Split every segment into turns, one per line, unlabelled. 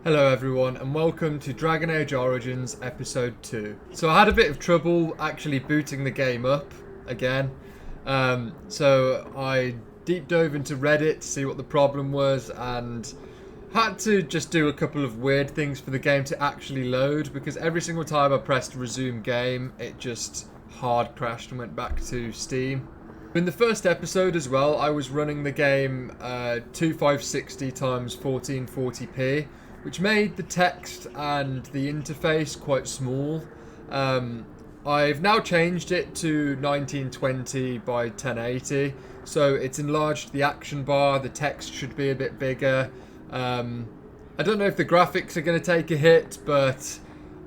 Hello everyone and welcome to Dragon Age Origins episode 2. So I had a bit of trouble actually booting the game up again. So I deep dove into Reddit to see what the problem was and had to just do a couple of weird things for the game to actually load, because every single time I pressed resume game it just hard crashed and went back to Steam. In the first episode as well I was running the game 2560 times 1440p, which made the text and the interface quite small. I've now changed it to 1920 by 1080, so it's enlarged the action bar, the text should be a bit bigger. I don't know if the graphics are going to take a hit, but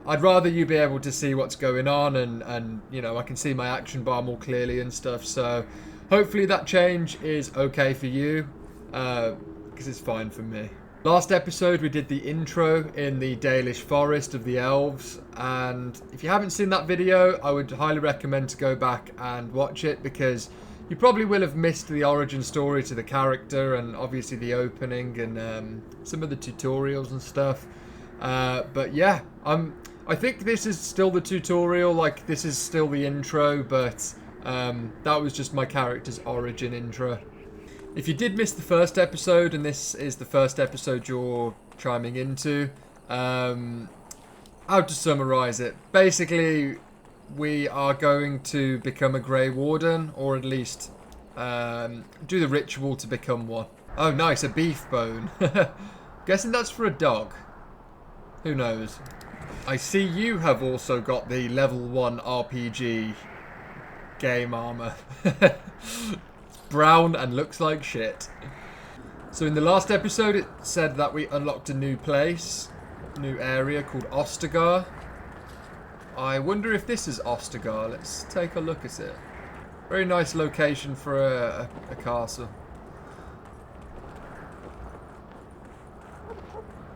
I'd rather you be able to see what's going on, and you know, I can see my action bar more clearly and stuff, so hopefully that change is okay for you, because it's fine for me. Last episode we did the intro in the Dalish Forest of the Elves, and if you haven't seen that video I would highly recommend to go back and watch it, because you probably will have missed the origin story to the character and obviously the opening and some of the tutorials and stuff. But yeah, I think this is still the tutorial, like this is still the intro, but that was just my character's origin intro. If you did miss the first episode and this is the first episode you're chiming into, how to summarise it? Basically, we are going to become a Grey Warden, or at least do the ritual to become one. Oh nice, a beef bone. Guessing that's for a dog. Who knows? I see you have also got the level 1 RPG game armour. Brown and looks like shit. So in the last episode it said that we unlocked a new place, new area called Ostagar. I wonder if this is Ostagar. Let's take a look at it. Very nice location for a castle.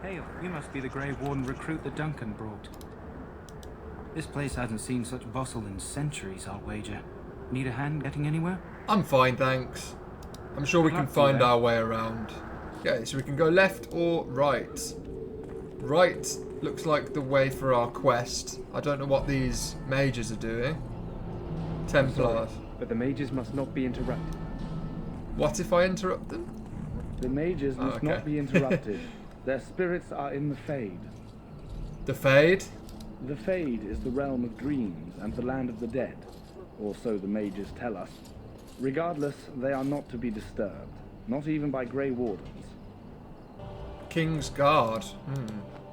Hail, you must be the Grey Warden recruit that Duncan brought. This place hasn't seen such bustle in centuries, I'll wager. Need a hand getting anywhere?
I'm fine, thanks. I'm sure we can find our way around. Okay, so we can go left or right. Right looks like the way for our quest. I don't know what these mages are doing. Templars.
Sorry, but the mages must not be interrupted.
What if I interrupt them?
The mages must not be interrupted. Their spirits are in the Fade.
The Fade?
The Fade is the realm of dreams and the land of the dead, or so the mages tell us. Regardless, they are not to be disturbed, not even by Grey Wardens.
King's Guard.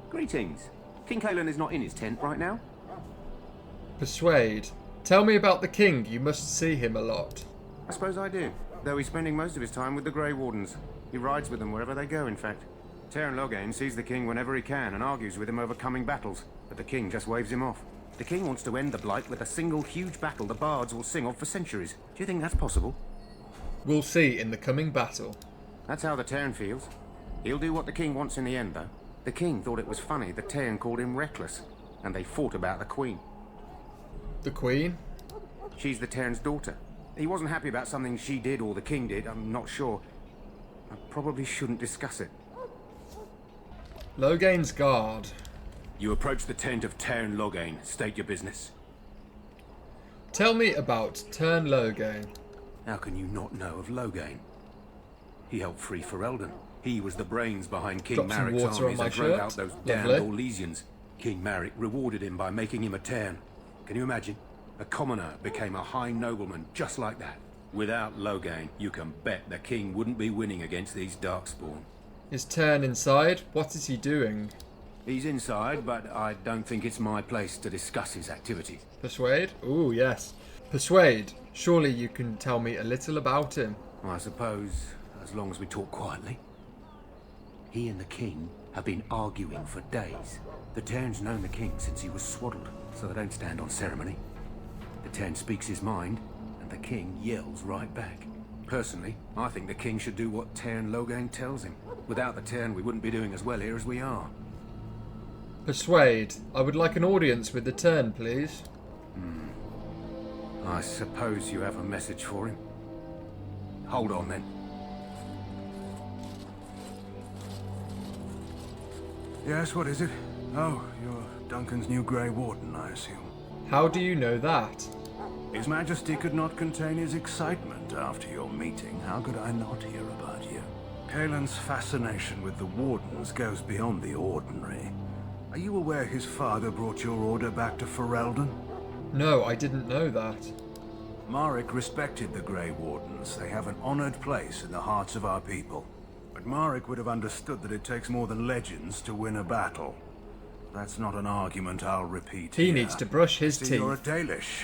Greetings. King Kalen is not in his tent right now.
Persuade. Tell me about the king. You must see him a lot.
I suppose I do, though he's spending most of his time with the Grey Wardens. He rides with them wherever they go, in fact. Teyrn Loghain sees the king whenever he can and argues with him over coming battles, but the king just waves him off. The king wants to end the Blight with a single huge battle the bards will sing of for centuries. Do you think that's possible?
We'll see in the coming battle.
That's how the Teyrn feels. He'll do what the king wants in the end, though. The king thought it was funny that Teyrn called him reckless, and they fought about the queen.
The queen?
She's the Teyrn's daughter. He wasn't happy about something she did or the king did, I'm not sure. I probably shouldn't discuss it.
Loghain's Guard.
You approach the tent of Teyrn Loghain. State your business.
Tell me about Teyrn Loghain.
How can you not know of Loghain? He helped free Ferelden. He was the brains behind King
Got some
Marik's
water on
armies
my
and drove
shirt.
out those
Lovely.
damned Orlesians. King Marik rewarded him by making him a Teyrn. Can you imagine? A commoner became a high nobleman just like that. Without Loghain, you can bet the king wouldn't be winning against these Darkspawn.
Is Teyrn inside? What is he doing?
He's inside, but I don't think it's my place to discuss his activities.
Persuade? Ooh, yes. Persuade. Surely you can tell me a little about him.
I suppose, as long as we talk quietly. He and the king have been arguing for days. The Teyrn's known the king since he was swaddled, so they don't stand on ceremony. The Teyrn speaks his mind, and the king yells right back. Personally, I think the king should do what Teyrn Loghain tells him. Without the Teyrn, we wouldn't be doing as well here as we are.
Persuade. I would like an audience with the Teyrn, please.
I suppose you have a message for him. Hold on then.
Yes, what is it? Oh, you're Duncan's new Grey Warden, I assume.
How do you know that?
His Majesty could not contain his excitement after your meeting. How could I not hear about you? Kaelin's fascination with the Wardens goes beyond the ordinary. Are you aware his father brought your order back to Ferelden?
No, I didn't know that.
Marek respected the Grey Wardens. They have an honored place in the hearts of our people. But Marek would have understood that it takes more than legends to win a battle. That's not an argument I'll repeat
He
here.
needs to brush his
See,
teeth.
you're a Dalish.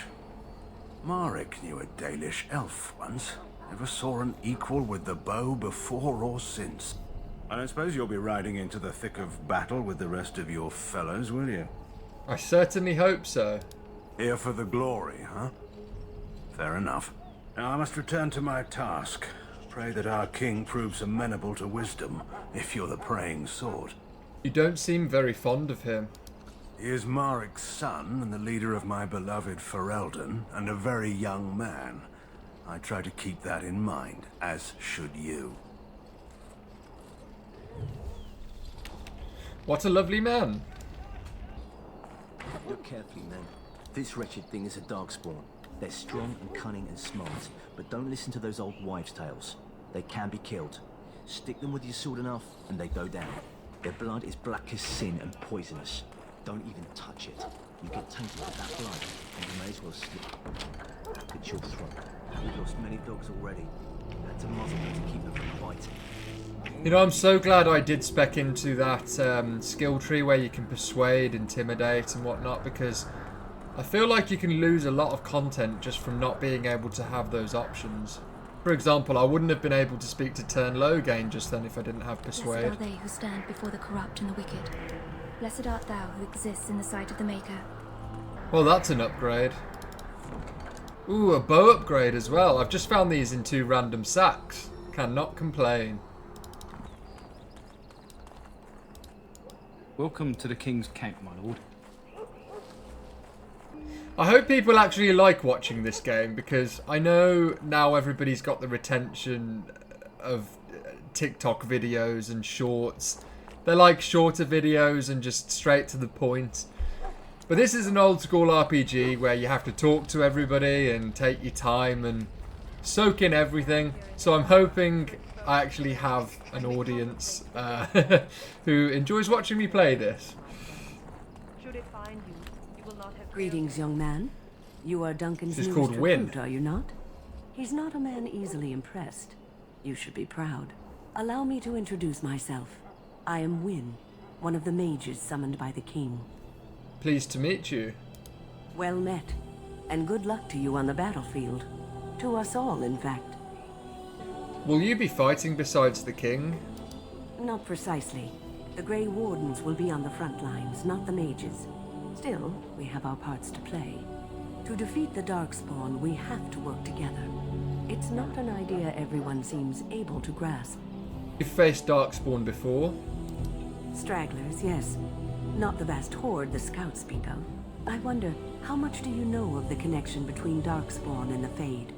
Marek knew a Dalish elf once. Never saw an equal with the bow before or since. I don't suppose you'll be riding into the thick of battle with the rest of your fellows, will you?
I certainly hope so.
Here for the glory, huh? Fair enough. Now I must return to my task. Pray that our king proves amenable to wisdom, if you're the praying sort.
You don't seem very fond of him.
He is Marek's son and the leader of my beloved Ferelden, and a very young man. I try to keep that in mind, as should you.
What a lovely man.
Look carefully, men. This wretched thing is a darkspawn. They're strong and cunning and smart, but don't listen to those old wives' tales. They can be killed. Stick them with your sword enough, and they go down. Their blood is black as sin and poisonous. Don't even touch it. You get tainted with that blood, and you may as well slip. It's your throat. We've lost many dogs already. Had to muzzle them to keep them from biting.
You know, I'm so glad I did spec into that skill tree where you can persuade, intimidate and whatnot, because I feel like you can lose a lot of content just from not being able to have those options. For example, I wouldn't have been able to speak to Turn Loghain just then if I didn't have Persuade.
Blessed are they who stand before the corrupt and the wicked. Blessed art thou who exists in the sight of the Maker.
Well, that's an upgrade. Ooh, a bow upgrade as well. I've just found these in 2 random sacks. Cannot complain.
Welcome to the King's Camp, my lord.
I hope people actually like watching this game, because I know now everybody's got the retention of TikTok videos and shorts. They like shorter videos and just straight to the point. But this is an old school RPG where you have to talk to everybody and take your time and soak in everything. So I'm hoping I actually have an audience who enjoys watching me play this.
Should it find you, you will not have
Greetings, young man. You are Duncan's
This is
newest
called
recruit,
Win.
are you not? He's not a man easily impressed. You should be proud. Allow me to introduce myself. I am Win, one of the mages summoned by the king.
Pleased to meet you.
Well met, and good luck to you on the battlefield. To us all, in fact.
Will you be fighting besides the king?
Not precisely. The Grey Wardens will be on the front lines, not the mages. Still, we have our parts to play. To defeat the Darkspawn, we have to work together. It's not an idea everyone seems able to grasp.
You've faced Darkspawn before.
Stragglers, yes. Not the vast horde the scouts speak of. I wonder, how much do you know of the connection between Darkspawn and the Fade?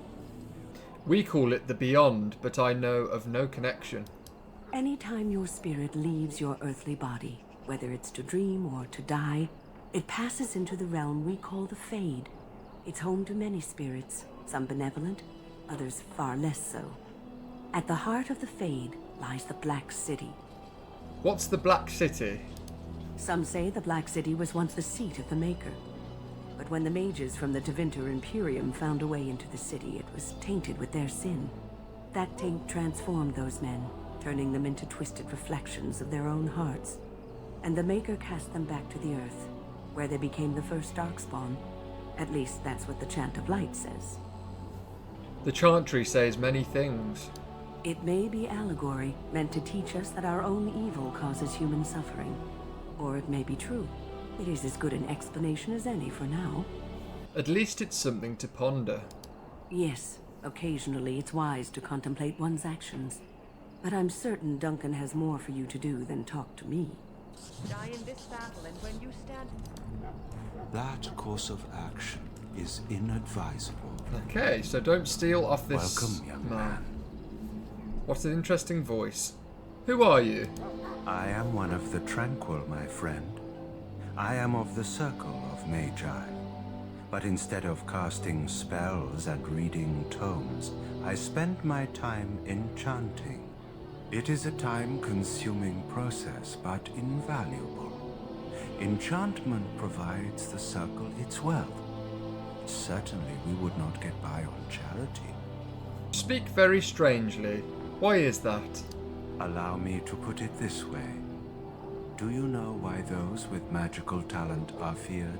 We call it the Beyond, but I know of no connection.
Anytime your spirit leaves your earthly body, whether it's to dream or to die, it passes into the realm we call the Fade. It's home to many spirits, some benevolent, others far less so. At the heart of the Fade lies the Black City.
What's the Black City?
Some say the Black City was once the seat of the Maker. But when the mages from the Tevinter Imperium found a way into the city, it was tainted with their sin. That taint transformed those men, turning them into twisted reflections of their own hearts. And the Maker cast them back to the Earth, where they became the first Darkspawn. At least that's what the Chant of Light says.
The Chantry says many things.
It may be allegory, meant to teach us that our own evil causes human suffering. Or it may be true. It is as good an explanation as any for now.
At least it's something to ponder.
Yes, occasionally it's wise to contemplate one's actions. But I'm certain Duncan has more for you to do than talk to me.
die in this battle, and when you stand...
That course of action is inadvisable.
Okay, so don't steal off this
Welcome, young man.
What an interesting voice. Who are you?
I am one of the Tranquil, my friend. I am of the Circle of Magi. But instead of casting spells and reading tomes, I spend my time enchanting. It is a time-consuming process, but invaluable. Enchantment provides the Circle its wealth. Certainly we would not get by on charity.
You speak very strangely. Why is that?
Allow me to put it this way. Do you know why those with magical talent are feared?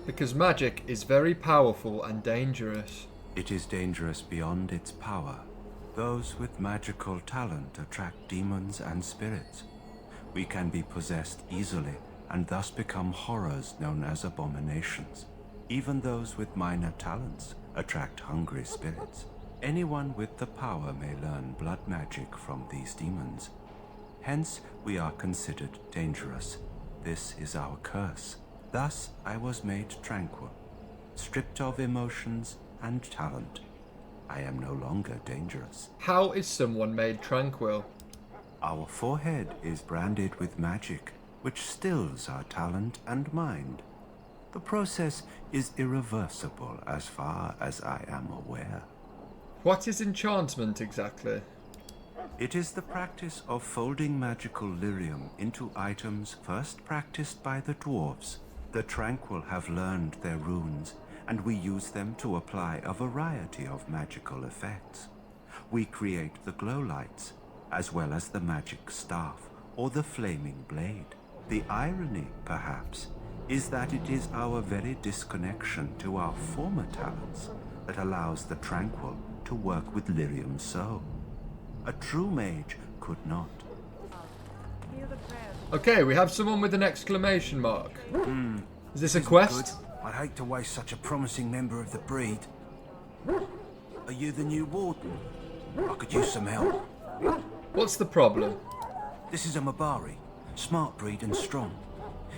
Because magic is very powerful and dangerous.
It is dangerous beyond its power. Those with magical talent attract demons and spirits. We can be possessed easily and thus become horrors known as abominations. Even those with minor talents attract hungry spirits. Anyone with the power may learn blood magic from these demons. Hence, we are considered dangerous. This is our curse. Thus, I was made tranquil, stripped of emotions and talent. I am no longer dangerous.
How is someone made tranquil?
Our forehead is branded with magic, which stills our talent and mind. The process is irreversible as far as I am aware.
What is enchantment exactly?
It is the practice of folding magical lyrium into items first practiced by the dwarves. The Tranquil have learned their runes, and we use them to apply a variety of magical effects. We create the glow lights, as well as the magic staff, or the flaming blade. The irony, perhaps, is that it is our very disconnection to our former talents that allows the Tranquil to work with lyrium so. A true mage could not.
Okay, we have someone with an exclamation mark. Is this a quest?
I'd hate to waste such a promising member of the breed. Are you the new warden? I could use some help.
What's the problem?
This is a Mabari, smart breed and strong.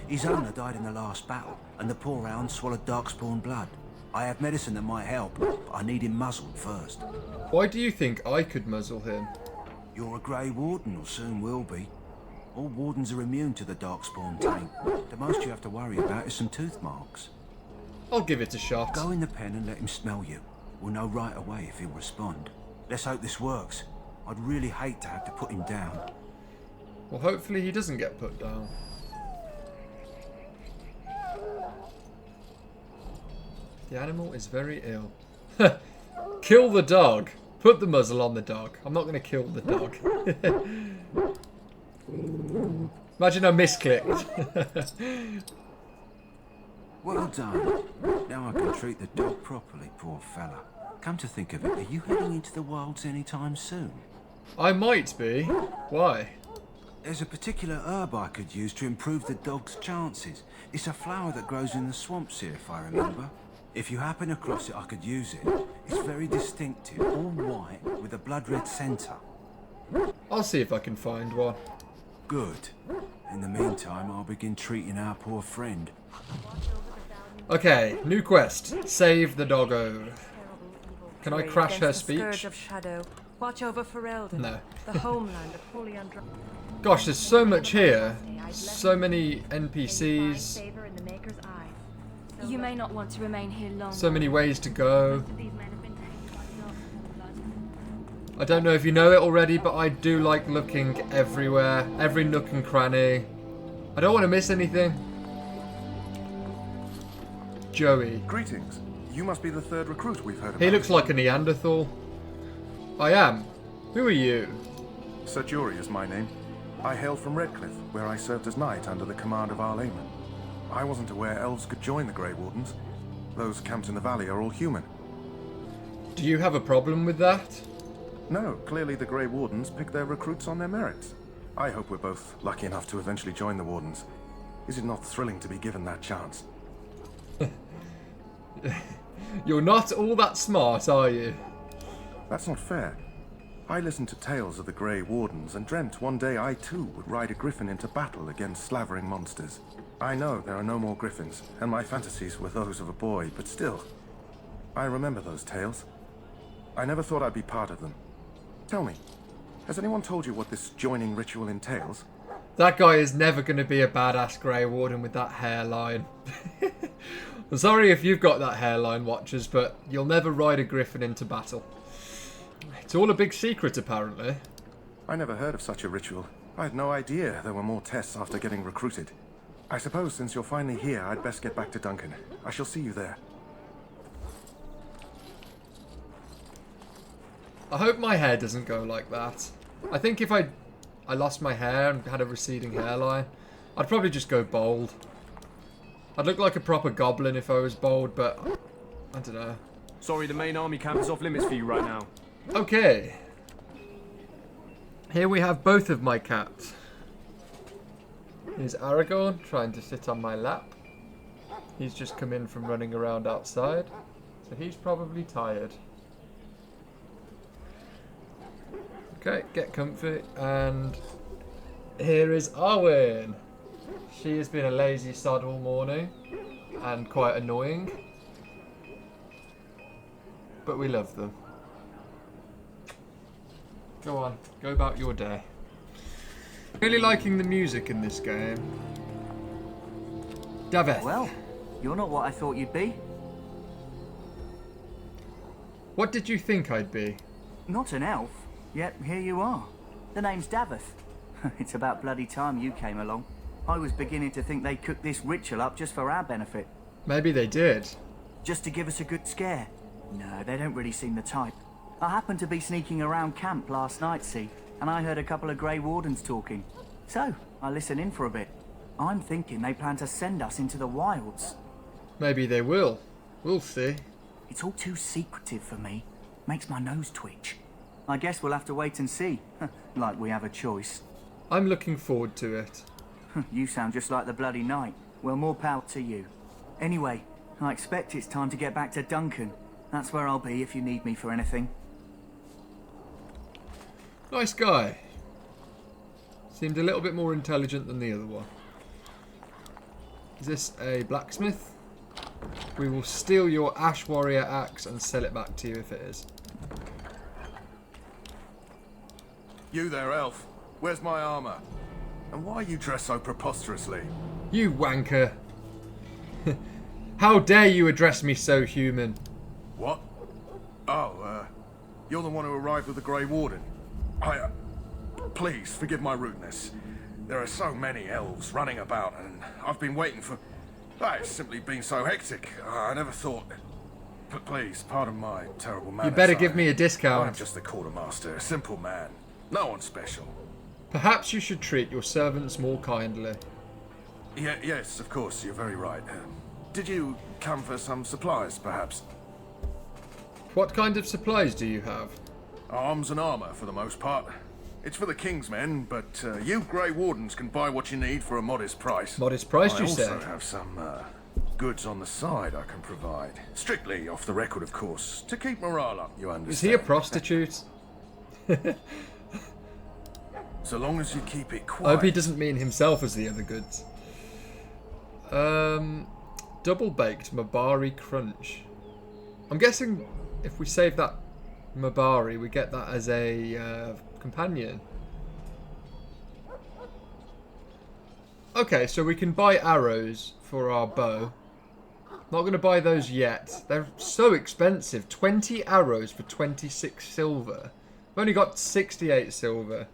His owner died in the last battle, and the poor hound swallowed darkspawn blood. I have medicine that might help, but I need him muzzled first.
Why do you think I could muzzle him?
You're a Grey Warden, or soon will be. All wardens are immune to the darkspawn taint. The most you have to worry about is some tooth marks.
I'll give it a shot.
Go in the pen and let him smell you. We'll know right away if he'll respond. Let's hope this works. I'd really hate to have to put him down.
Well, hopefully he doesn't get put down. The animal is very ill. Kill the dog. Put the muzzle on the dog. I'm not going to kill the dog. Imagine I misclicked.
Well done. Now I can treat the dog properly, poor fella. Come to think of it, are you heading into the wilds anytime soon?
I might be. Why?
There's a particular herb I could use to improve the dog's chances. It's a flower that grows in the swamps here, if I remember. If you happen across it, I could use it. It's very distinctive, all white, with a blood-red centre.
I'll see if I can find one.
Good. In the meantime, I'll begin treating our poor friend.
Okay, new quest. Save the doggo. Can I crash her speech?
Scourge of Shadow. Watch over Ferelden.
No.
The homeland of Holy Andra.
Gosh, there's so much here. So many NPCs.
You may not want to remain here long.
So many ways to go. I don't know if you know it already, but I do like looking everywhere. Every nook and cranny. I don't want to miss anything. Joey.
Greetings. You must be the third recruit we've heard about.
He looks like a Neanderthal. I am. Who are you?
Sir Jury is my name. I hail from Redcliffe, where I served as knight under the command of Arlayman. I wasn't aware elves could join the Grey Wardens. Those camped in the valley are all human.
Do you have a problem with that?
No, clearly the Grey Wardens pick their recruits on their merits. I hope we're both lucky enough to eventually join the Wardens. Is it not thrilling to be given that chance?
You're not all that smart, are you?
That's not fair. I listened to tales of the Grey Wardens and dreamt one day I too would ride a griffin into battle against slavering monsters. I know there are no more griffins, and my fantasies were those of a boy, but still. I remember those tales. I never thought I'd be part of them. Tell me, Has anyone told you what this joining ritual entails?
That guy is never going to be a badass Grey Warden with that hairline. I'm sorry if you've got that hairline, Watchers, but you'll never ride a griffin into battle. It's all a big secret, apparently.
I never heard of such a ritual. I had no idea there were more tests after getting recruited. I suppose since you're finally here, I'd best get back to Duncan. I shall see you there.
I hope my hair doesn't go like that. I think if I lost my hair and had a receding hairline, I'd probably just go bald. I'd look like a proper goblin if I was bald, but I don't know.
Sorry, the main army camp is off limits for you right now.
Okay. Here we have both of my cats. Here's Aragorn trying to sit on my lap. He's just come in from running around outside, so he's probably tired. Okay, get comfy, and here is Arwen. She has been a lazy sod all morning, and quite annoying, but we love them. Go on, go about your day. Really liking the music in this game. Daveth.
Well, you're not what I thought you'd be.
What did you think I'd be?
Not an elf, yet here you are. The name's Daveth. It's about bloody time you came along. I was beginning to think they cooked this ritual up just for our benefit.
Maybe they did.
Just to give us a good scare. No, they don't really seem the type. I happened to be sneaking around camp last night, see, and I heard a couple of Grey Wardens talking. So, I listened in for a bit. I'm thinking they plan to send us into the wilds.
Maybe they will. We'll see.
It's all too secretive for me. Makes my nose twitch. I guess we'll have to wait and see. Like we have a choice.
I'm looking forward to it.
You sound just like the bloody knight. Well, more power to you. Anyway, I expect it's time to get back to Duncan. That's where I'll be if you need me for anything.
Nice guy. Seemed a little bit more intelligent than the other one. Is this a blacksmith? We will steal your Ash Warrior axe and sell it back to you if it is.
You there, elf. Where's my armor? And why are you dressed so preposterously?
You wanker. How dare you address me so human?
What? Oh, you're the one who arrived with the Grey Warden. Please, forgive my rudeness. There are so many elves running about, and I've been waiting for... It's simply been so hectic. I never thought... But please, pardon my terrible manners.
You better give me a discount.
I'm just the quartermaster, a simple man. No one special.
Perhaps you should treat your servants more kindly.
Yes, of course, you're very right. Did you come for some supplies, perhaps?
What kind of supplies do you have?
Arms and armor, for the most part. It's for the King's men, but you Grey Wardens can buy what you need for a modest price.
Modest price, you said?
I also have some goods on the side I can provide. Strictly off the record, of course, to keep morale up, you understand.
Is he a prostitute?
So long as you keep it quiet.
I hope he doesn't mean himself as the other goods. Double baked Mabari crunch. I'm guessing if we save that Mabari, we get that as a companion. Okay, so we can buy arrows for our bow. Not going to buy those yet. They're so expensive. 20 arrows for 26 silver. I've only got 68 silver.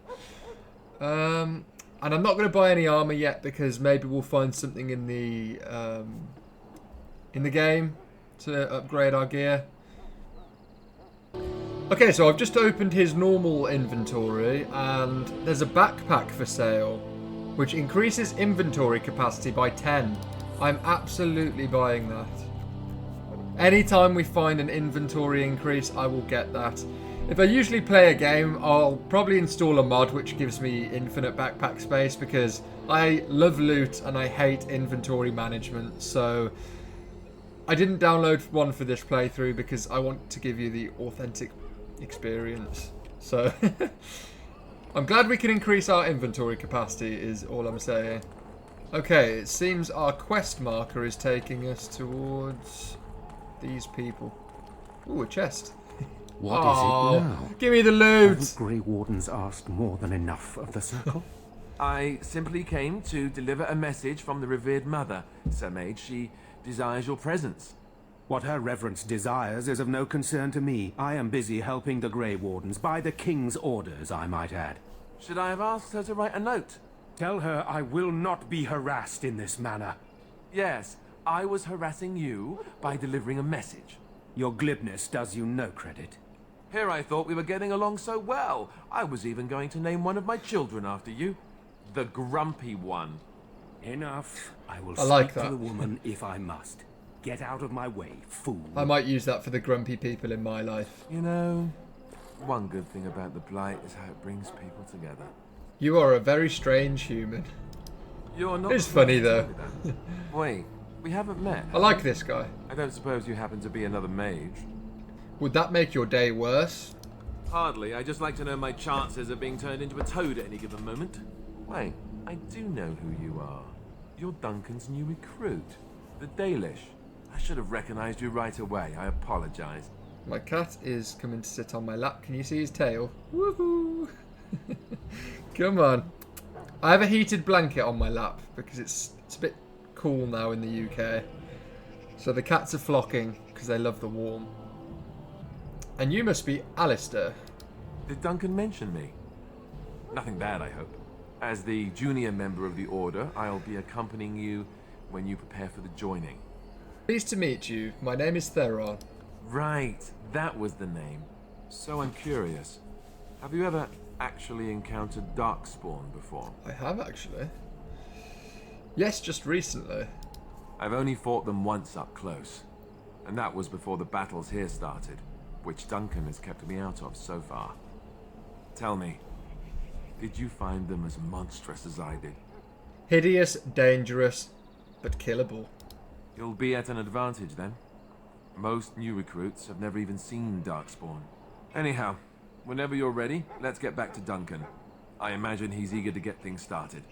And I'm not going to buy any armor yet because maybe we'll find something in the game to upgrade our gear. Okay, so I've just opened his normal inventory and there's a backpack for sale which increases inventory capacity by 10. I'm absolutely buying that. Anytime we find an inventory increase, I will get that. If I usually play a game, I'll probably install a mod which gives me infinite backpack space because I love loot and I hate inventory management. So I didn't download one for this playthrough because I want to give you the authentic experience. So I'm glad we can increase our inventory capacity is all I'm saying. Okay, it seems our quest marker is taking us towards these people. Ooh, a chest.
What is it now?
Give me the loot!
Haven't Grey Wardens asked more than enough of the Circle?
I simply came to deliver a message from the revered mother, Sir Mage. She desires your presence.
What her reverence desires is of no concern to me. I am busy helping the Grey Wardens, by the King's orders, I might add.
Should I have asked her to write a note?
Tell her I will not be harassed in this manner.
Yes, I was harassing you by delivering a message.
Your glibness does you no credit.
Here I thought we were getting along so well. I was even going to name one of my children after you. The Grumpy One.
Enough. I will
like
speak
that.
to the woman if I must. Get out of my way, fool.
I might use that for the grumpy people in my life.
You know, one good thing about the Blight is how it brings people together.
You are a very strange human.
You're not.
It's funny though.
Wait, we haven't met.
I like this guy.
I don't suppose you happen to be another mage?
Would that make your day worse?
Hardly. I just like to know my chances of being turned into a toad at any given moment. Wait, I do know who you are. You're Duncan's new recruit, the Dalish. I should have recognized you right away. I apologize.
My cat is coming to sit on my lap. Can you see his tail? Woohoo! Come on. I have a heated blanket on my lap because it's a bit cool now in the UK. So the cats are flocking because they love the warm. And you must be Alistair.
Did Duncan mention me? Nothing bad, I hope. As the junior member of the Order, I'll be accompanying you when you prepare for the joining.
Pleased to meet you. My name is Theron.
Right, that was the name. So I'm curious. Have you ever actually encountered Darkspawn before?
I have actually. Yes, just recently.
I've only fought them once up close. And that was before the battles here started, which Duncan has kept me out of so far. Tell me, did you find them as monstrous as I did?
Hideous, dangerous, but killable.
You'll be at an advantage then. Most new recruits have never even seen Darkspawn. Anyhow, whenever you're ready, let's get back to Duncan. I imagine he's eager to get things started.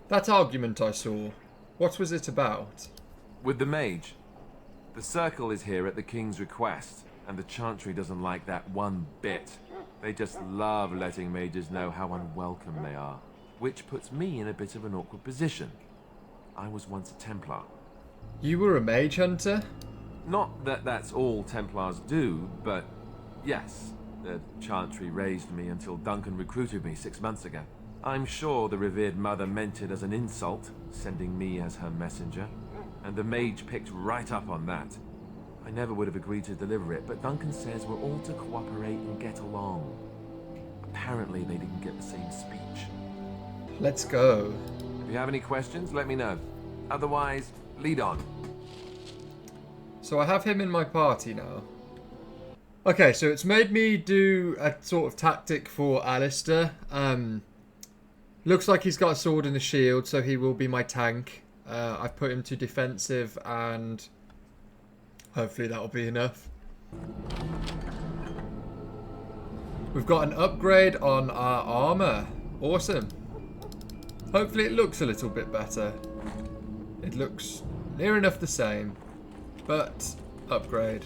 That argument I saw, what was it about?
With the mage. The Circle is here at the King's request, and the Chantry doesn't like that one bit. They just love letting mages know how unwelcome they are, which puts me in a bit of an awkward position. I was once a Templar.
You were a mage hunter?
Not that that's all Templars do, but yes, the Chantry raised me until Duncan recruited me 6 months ago. I'm sure the revered mother meant it as an insult, sending me as her messenger, and the mage picked right up on that. I never would have agreed to deliver it, but Duncan says we're all to cooperate and get along. Apparently they didn't get the same speech.
Let's go.
If you have any questions, let me know. Otherwise, lead on.
So I have him in my party now. Okay, so it's made me do a sort of tactic for Alistair. Looks like he's got a sword and a shield, so he will be my tank. I've put him to defensive, and hopefully that'll be enough. We've got an upgrade on our armor. Awesome. Hopefully it looks a little bit better. It looks near enough the same, but upgrade.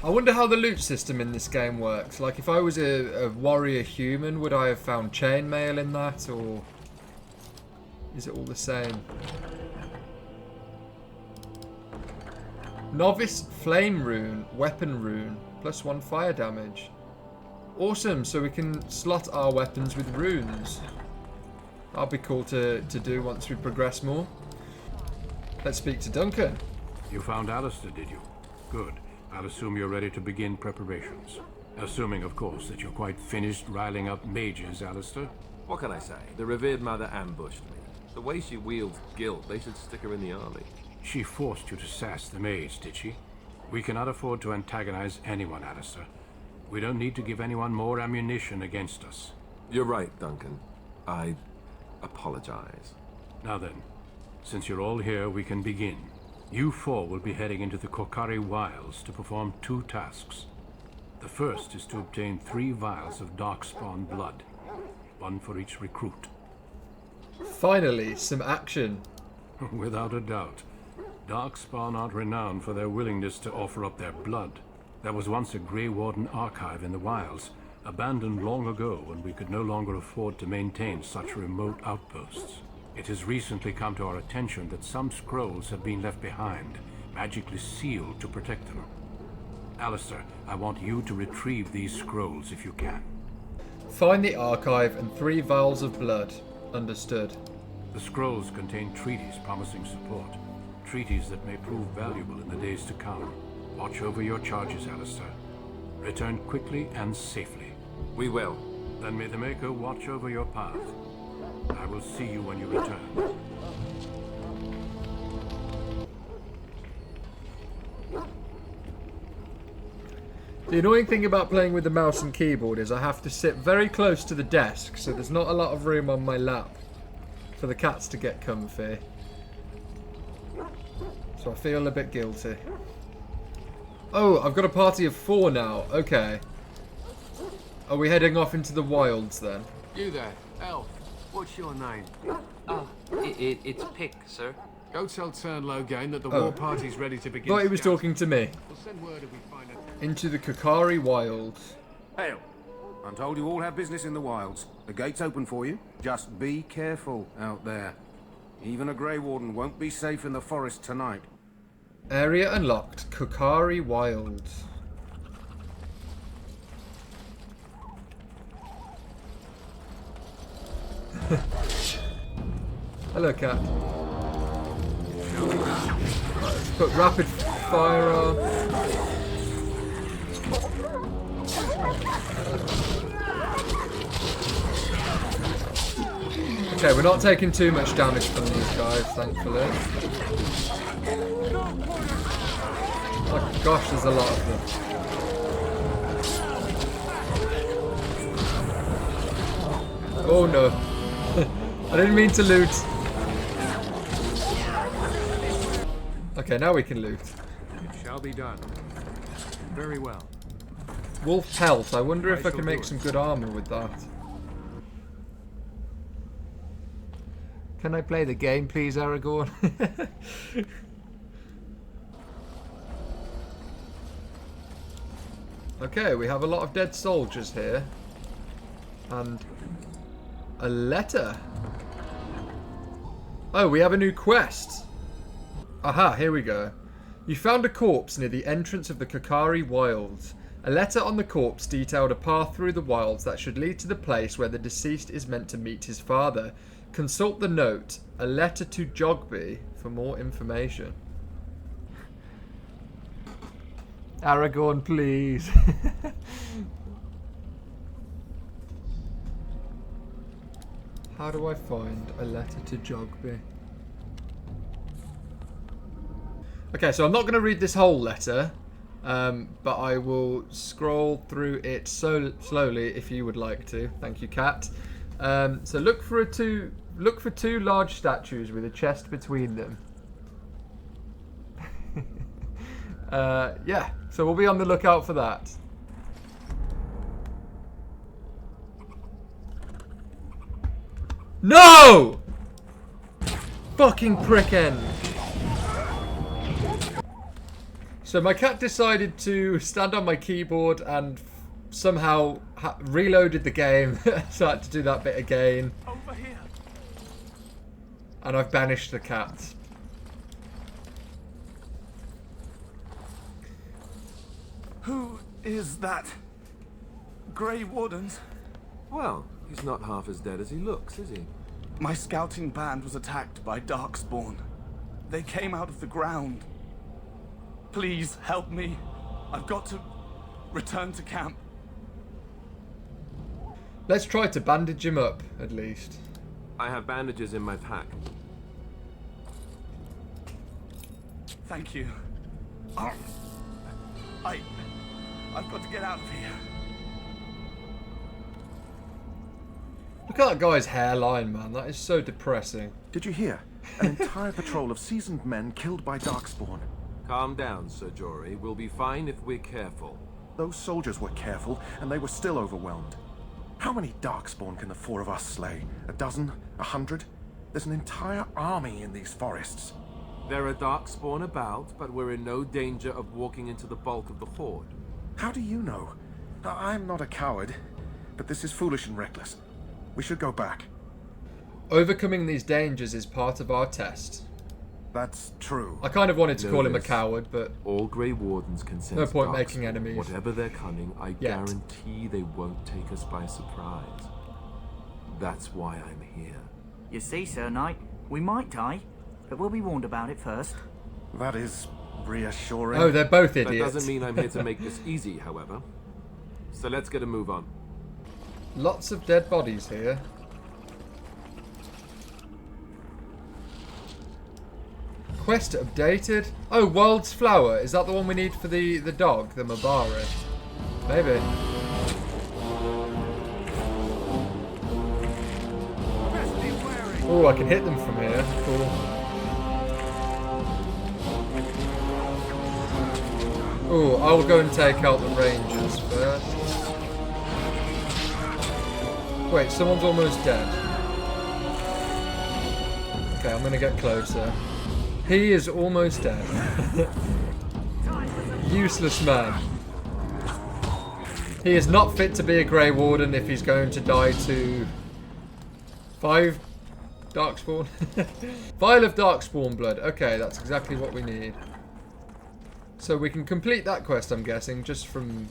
I wonder how the loot system in this game works. Like, if I was a warrior human, would I have found chainmail in that, or is it all the same? Novice flame rune, weapon rune, +1 fire damage. Awesome, so we can slot our weapons with runes. That'll be cool to do once we progress more. Let's speak to Duncan.
You found Alistair, did you? Good. I'll assume you're ready to begin preparations. Assuming, of course, that you're quite finished riling up mages, Alistair.
What can I say? The revered mother ambushed me. The way she wields guilt, they should stick her in the army.
She forced you to sass the mage, did she? We cannot afford to antagonize anyone, Alistair. We don't need to give anyone more ammunition against us.
You're right, Duncan. I apologize.
Now then, since you're all here, we can begin. You four will be heading into the Korcari wilds to perform 2 tasks. The first is to obtain 3 vials of Darkspawn blood, 1 for each recruit.
Finally, some action.
Without a doubt. Darkspawn aren't renowned for their willingness to offer up their blood. There was once a Grey Warden archive in the wilds, abandoned long ago when we could no longer afford to maintain such remote outposts. It has recently come to our attention that some scrolls have been left behind, magically sealed to protect them. Alistair, I want you to retrieve these scrolls if you can.
Find the archive and 3 vials of blood. Understood.
The scrolls contain treaties promising support. Treaties that may prove valuable in the days to come. Watch over your charges, Alistair. Return quickly and safely.
We will.
Then may the Maker watch over your path. I will see you when you return.
The annoying thing about playing with the mouse and keyboard is I have to sit very close to the desk, so there's not a lot of room on my lap for the cats to get comfy. So I feel a bit guilty. Oh, I've got a party of 4 now. Okay. Are we heading off into the wilds then?
You there, elf. What's your name?
It's Pick, sir.
Go tell Turnlow that the
Oh.
war party's ready to begin.
Thought he was talking to me.
We'll send word if we find it.
Into the Korcari wilds.
Hail. I'm told you all have business in the wilds. The gate's open for you. Just be careful out there. Even a Grey Warden won't be safe in the forest tonight.
Area unlocked. Korcari wilds. Hello, cat. Let's put rapid fire on. Okay, we're not taking too much damage from these guys, thankfully. Oh gosh, there's a lot of them. Oh no. I didn't mean to loot. Okay, now we can loot.
It shall be done. Very well.
Wolf pelt. I wonder if I can make some good armor with that. Can I play the game, please, Aragorn? Okay, we have a lot of dead soldiers here. And a letter. Oh, we have a new quest. Aha, here we go. You found a corpse near the entrance of the Korcari wilds. A letter on the corpse detailed a path through the wilds that should lead to the place where the deceased is meant to meet his father. Consult the note, a letter to Jogby, for more information. Aragorn, please. How do I find a letter to Jogby? Okay, so I'm not going to read this whole letter, but I will scroll through it so slowly if you would like to. Thank you, cat. So look for two large statues with a chest between them. Yeah, so we'll be on the lookout for that. No! Fucking prick end. So my cat decided to stand on my keyboard and somehow reloaded the game. So I had to do that bit again.
Over here.
And I've banished the cat.
Who is that? Grey Wardens?
Well, he's not half as dead as he looks, is he?
My scouting band was attacked by Darkspawn. They came out of the ground. Please help me. I've got to return to camp.
Let's try to bandage him up, at least.
I have bandages in my pack.
Thank you. I've got to get out of here.
Look at that guy's hairline, man. That is so depressing.
Did you hear? An entire patrol of seasoned men killed by Darkspawn.
Calm down, Sir Jory. We'll be fine if we're careful.
Those soldiers were careful, and they were still overwhelmed. How many Darkspawn can the 4 of us slay? A dozen? 100? There's an entire army in these forests.
There are Darkspawn about, but we're in no danger of walking into the bulk of the horde.
How do you know? I'm not a coward, but this is foolish and reckless. We should go back.
Overcoming these dangers is part of our test.
That's true.
I kind of wanted to
Know
call him a
this.
coward, but
all Grey Wardens can sense
no point
darkspawn.
making enemies.
Whatever their cunning, I
Yet.
guarantee they won't take us by surprise. That's why I'm here.
You see, Sir Knight, we might die, but we'll be warned about it first.
That is reassuring.
Oh, they're both idiots.
That doesn't mean I'm here to make this easy, however. So let's get a move on.
Lots of dead bodies here. Quest updated. Oh, World's Flower. Is that the one we need for the dog, the Mabari? Maybe. Oh, I can hit them from here. Cool. Oh, I'll go and take out the Rangers first. Wait, someone's almost dead. Okay, I'm gonna get closer. He is almost dead. Useless man. He is not fit to be a Grey Warden if he's going to die to 5 Darkspawn. Vial of Darkspawn blood. Okay, that's exactly what we need. So we can complete that quest, I'm guessing, just from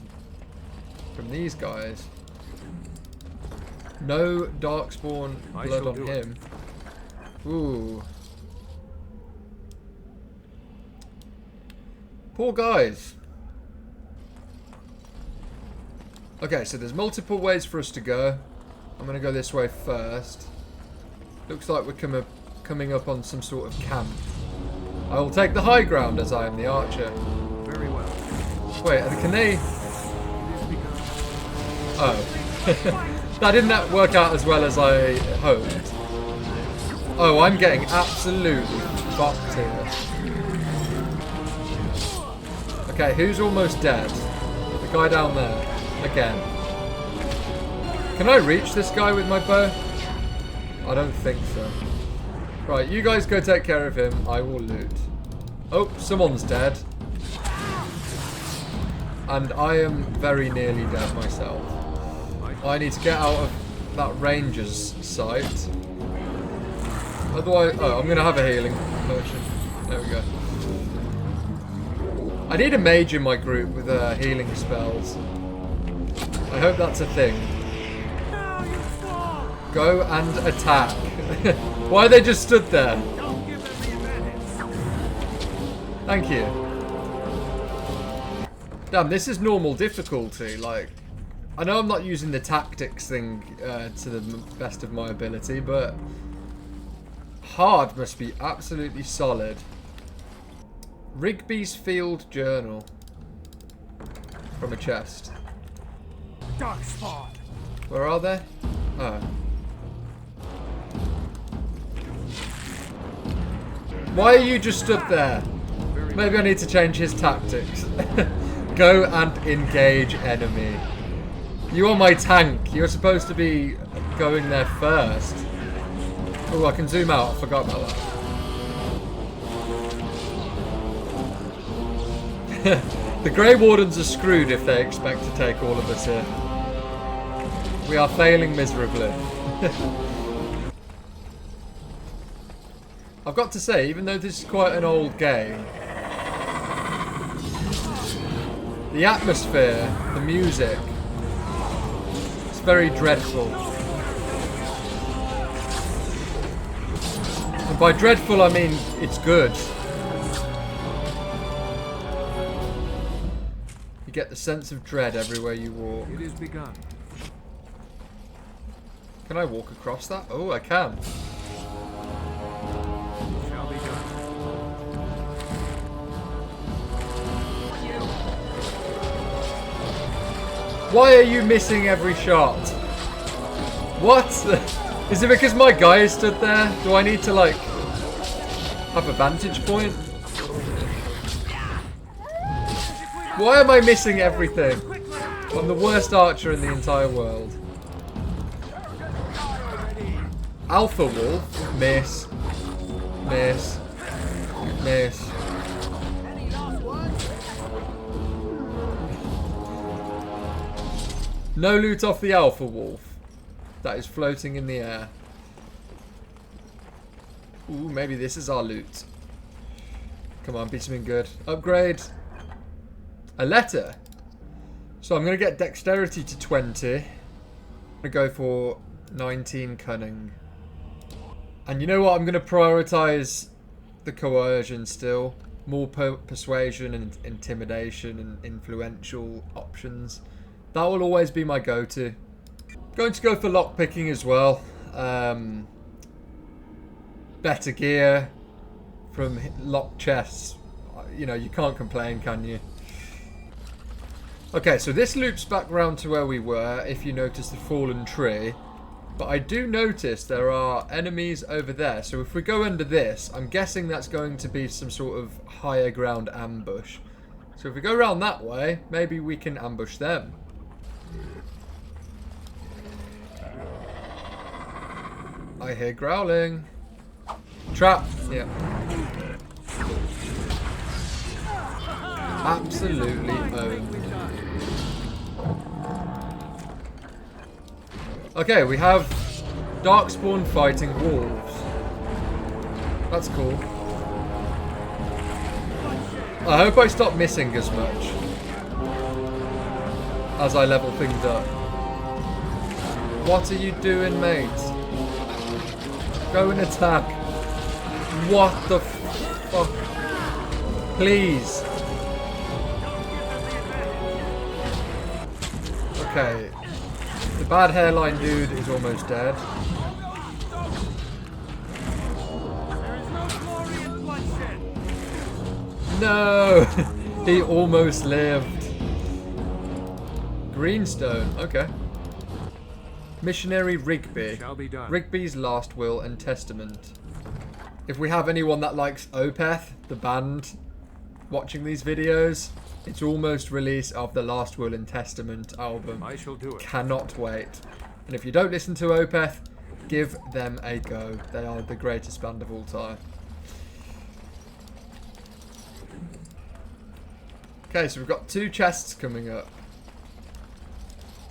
these guys. No Darkspawn blood on him. Ooh. Poor guys. Okay, so there's multiple ways for us to go. I'm going to go this way first. Looks like we're coming up on some sort of camp. I will take the high ground as I am the archer.
Very well.
Wait, can they... Oh. That didn't work out as well as I hoped. Oh, I'm getting absolutely fucked here. Okay, who's almost dead? The guy down there. Again. Can I reach this guy with my bow? I don't think so. Right, you guys go take care of him. I will loot. Oh, someone's dead. And I am very nearly dead myself. I need to get out of that ranger's sight. Otherwise... Oh, I'm going to have a healing potion. There we go. I need a mage in my group with healing spells. I hope that's a thing. Go and attack. Why are they just stood there? Thank you. Damn, this is normal difficulty. Like, I know I'm not using the tactics thing to the best of my ability, but hard must be absolutely solid. Rigby's Field Journal. From a chest.
Darkspawn.
Where are they? Oh. Why are you just stood there? Maybe I need to change his tactics. Go and engage enemy. You are my tank. You're supposed to be going there first. Oh, I can zoom out. I forgot about that. The Grey Wardens are screwed if they expect to take all of us here. We are failing miserably. I've got to say, even though this is quite an old game, the atmosphere, the music, it's very dreadful. And by dreadful I mean it's good. You get the sense of dread everywhere you walk.
It is begun.
Can I walk across that? Oh, I can.
Shall be done.
Why are you missing every shot? What? Is it because my guy stood there? Do I need to, like, have a vantage point? Why am I missing everything? I'm the worst archer in the entire world. Alpha Wolf. Miss. Miss. Miss. No loot off the alpha wolf. That is floating in the air. Ooh, maybe this is our loot. Come on, be something good. Upgrade. A letter. So I'm going to get dexterity to 20. I'm going to go for 19 cunning. And you know what? I'm going to prioritize the coercion still. More persuasion and intimidation and influential options. That will always be my go-to. Going to go for lockpicking as well. Better gear from locked chests. You know, you can't complain, can you? Okay, so this loops back round to where we were, if you notice the fallen tree. But I do notice there are enemies over there. So if we go under this, I'm guessing that's going to be some sort of higher ground ambush. So if we go around that way, maybe we can ambush them. I hear growling. Trap. Yeah. Absolutely owned. Okay, we have Darkspawn fighting wolves. That's cool. I hope I stop missing as much as I level things up. What are you doing, mate? Go and attack. What the fuck? Please. Okay. The bad hairline dude is almost dead. No! He almost lived. Greenstone, okay. Missionary Rigby.
Shall be done.
Rigby's Last Will and Testament. If we have anyone that likes Opeth, the band, watching these videos, it's almost release of the Last Will and Testament album.
I shall do it.
Cannot wait. And if you don't listen to Opeth, give them a go. They are the greatest band of all time. Okay, so we've got 2 chests coming up.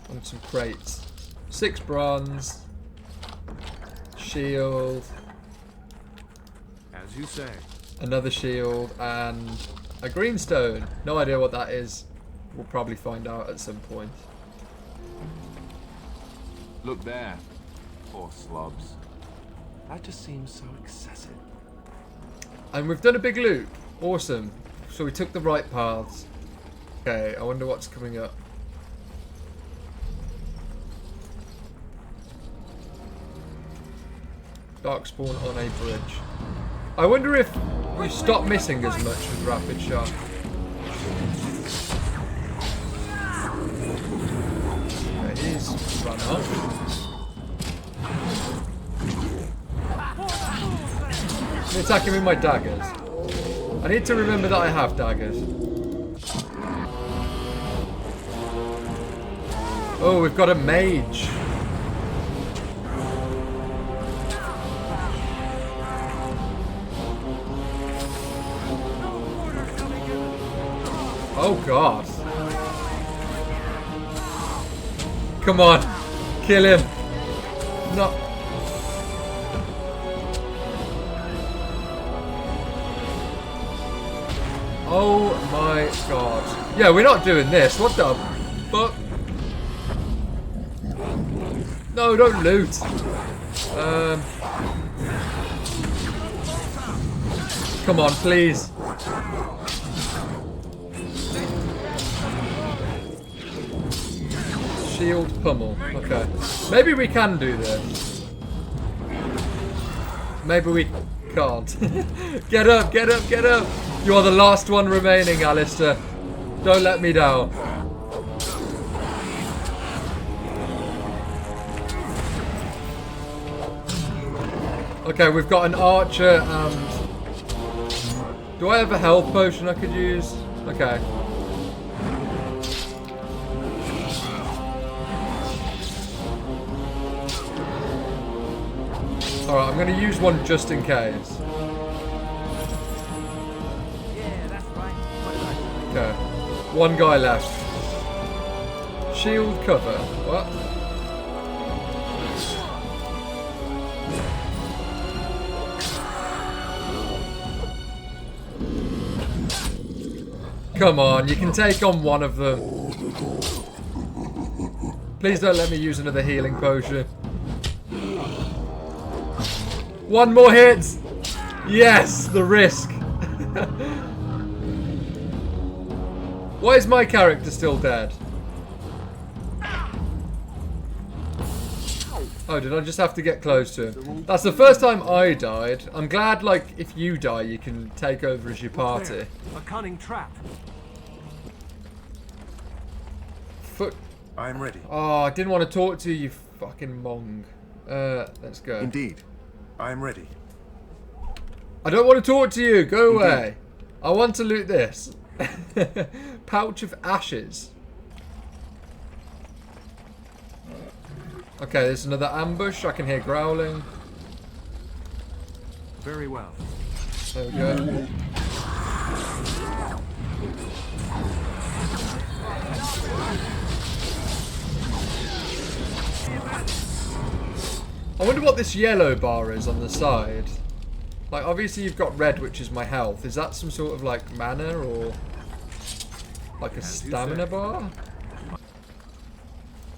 And some crates. 6 bronze. Shield.
As you say.
Another shield and a greenstone. No idea what that is. We'll probably find out at some point.
Look there. Poor slobs. That just seems so excessive.
And we've done a big loop. Awesome. So we took the right paths. Okay, I wonder what's coming up. Darkspawn on a bridge. I wonder if you stop missing as much with rapid shot. Okay, he's run off. I'm attacking with my daggers. I need to remember that I have daggers. Oh, we've got a mage. Oh god. Come on. Kill him. No. Oh my god. Yeah, we're not doing this. What the fuck? No, don't loot. Come on, please. Shield pummel. Okay. Maybe we can do this. Maybe we can't. Get up, get up, get up. You are the last one remaining, Alistair. Don't let me down. Okay, we've got an archer and... Do I have a health potion I could use? Okay. Alright, I'm going to use one just in case. Okay. One guy left. shield cover. What? Come on, you can take on one of them. Please don't let me use another healing potion. One more hit! Yes, the risk. Why is my character still dead? Oh, did I just have to get close to him? That's the first time I died. I'm glad, like, if you die, you can take over as your party.
A cunning trap.
Foot.
I'm ready.
Oh, I didn't want to talk to you, fucking mong. Let's go.
Indeed. I'm ready.
I don't want to talk to you. Go away. I want to loot this. Pouch of ashes. Okay, there's another ambush. I can hear growling.
Very well.
There we go. I wonder what this yellow bar is on the side. Like, obviously you've got red, which is my health. Is that some sort of, like, mana or like a stamina bar?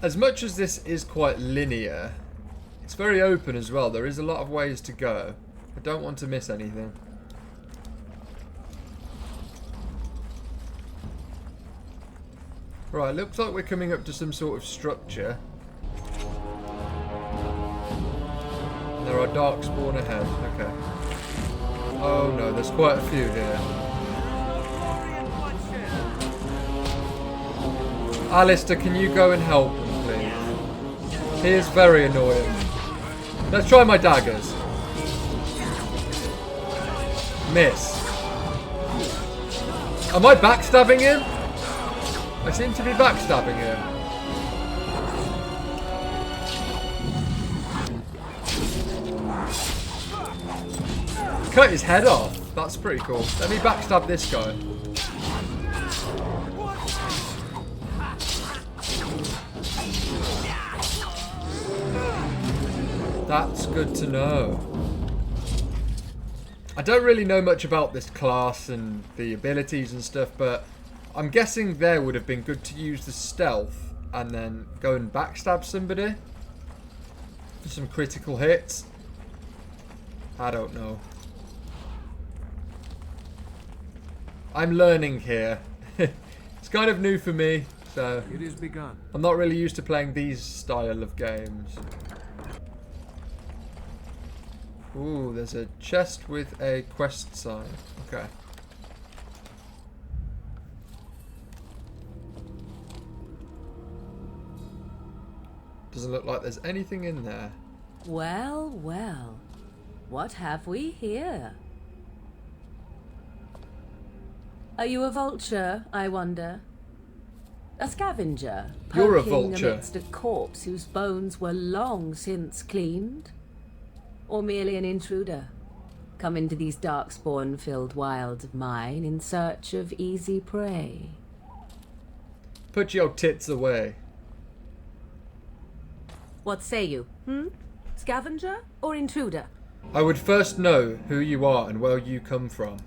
As much as this is quite linear, it's very open as well. There is a lot of ways to go. I don't want to miss anything. Right, looks like we're coming up to some sort of structure. There are darkspawn ahead. Okay. Oh no, there's quite a few here. Alistair, can you go and help him, please? He is very annoying. Let's try my daggers. Miss. Am I backstabbing him? I seem to be backstabbing him. Cut his head off. That's pretty cool. Let me backstab this guy. That's good to know. I don't really know much about this class and the abilities and stuff, but I'm guessing there would have been good to use the stealth and then go and backstab somebody for some critical hits. I don't know. I'm learning here. It's kind of new for me, so
it is begun.
I'm not really used to playing these style of games. Ooh, there's a chest with a quest sign. Okay. Doesn't look like there's anything in there.
Well, well. What have we here? Are you a vulture, I wonder? A scavenger,
You're a
poking
vulture.
amidst a corpse whose bones were long since cleaned? Or merely an intruder, come into these darkspawn-filled wilds of mine in search of easy prey?
Put your tits away.
What say you, Scavenger or intruder?
I would first know who you are and where you come from.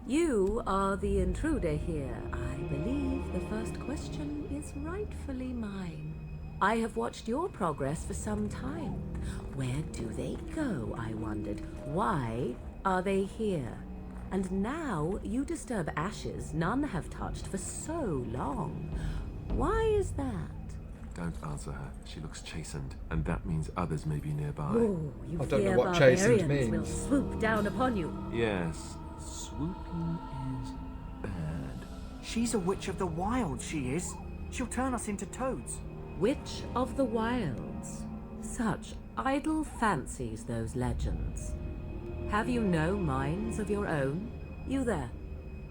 You are the intruder here. I believe the first question is rightfully mine. I have watched your progress for some time. Where do they go, I wondered? Why are they here? And now you disturb ashes none have touched for so long. Why is that?
Don't answer her. She looks chastened, and that means others may be nearby.
Oh, you
I don't know
fear
what chastened
barbarians will
means.
swoop down upon you.
Yes, swooping is bad.
She's a witch of the wild, she is. She'll turn us into toads.
Witch of the Wilds. Such idle fancies, those legends. Have you no minds of your own? You there.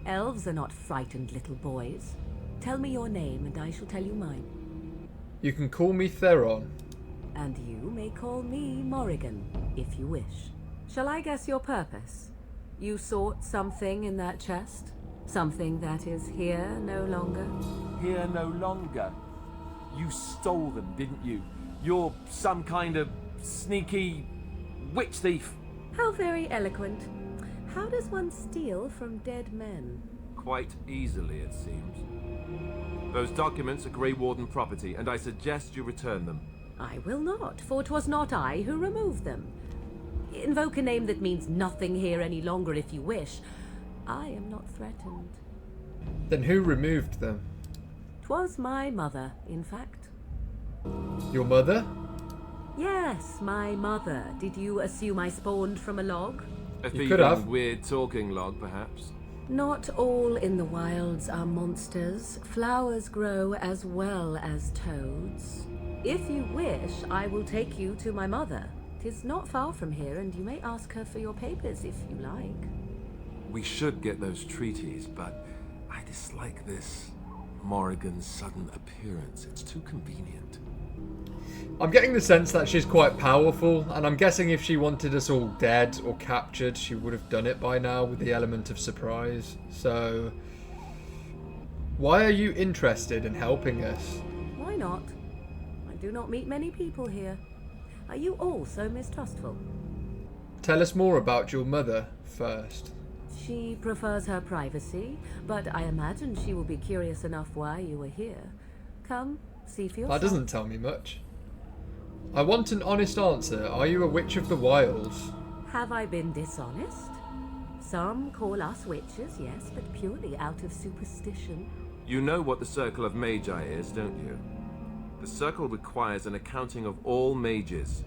Elves are not frightened little boys. Tell me your name and I shall tell you mine.
You can call me Theron.
And you may call me Morrigan, if you wish. Shall I guess your purpose? You sought something in that chest? Something that is here no longer?
Here no longer. You stole them, didn't you? You're some kind of sneaky witch thief.
How very eloquent. How does one steal from dead men?
Quite easily, it seems. Those documents are Grey Warden property, and I suggest you return them.
I will not, for 'twas not I who removed them. Invoke a name that means nothing here any longer if you wish. I am not threatened.
Then who removed them?
'Twas my mother, in fact.
Your mother?
Yes, my mother. Did you assume I spawned from a log?
A
You could have.
weird talking log, perhaps.
Not all in the wilds are monsters. Flowers grow as well as toads. If you wish, I will take you to my mother. 'Tis not far from here, and you may ask her for your papers if you like.
We should get those treaties, but I dislike this Morrigan's sudden appearance. It's too convenient.
I'm getting the sense that she's quite powerful, and I'm guessing if she wanted us all dead or captured, she would have done it by now with the element of surprise. So, why are you interested in helping us?
Why not? I do not meet many people here. Are you all so mistrustful?
Tell us more about your mother first.
She prefers her privacy, but I imagine she will be curious enough why you are here. Come, see for yourself.
That doesn't tell me much. I want an honest answer. Are you a witch of the wilds?
Have I been dishonest? Some call us witches, yes, but purely out of superstition.
You know what the Circle of Magi is, don't you? The Circle requires an accounting of all mages.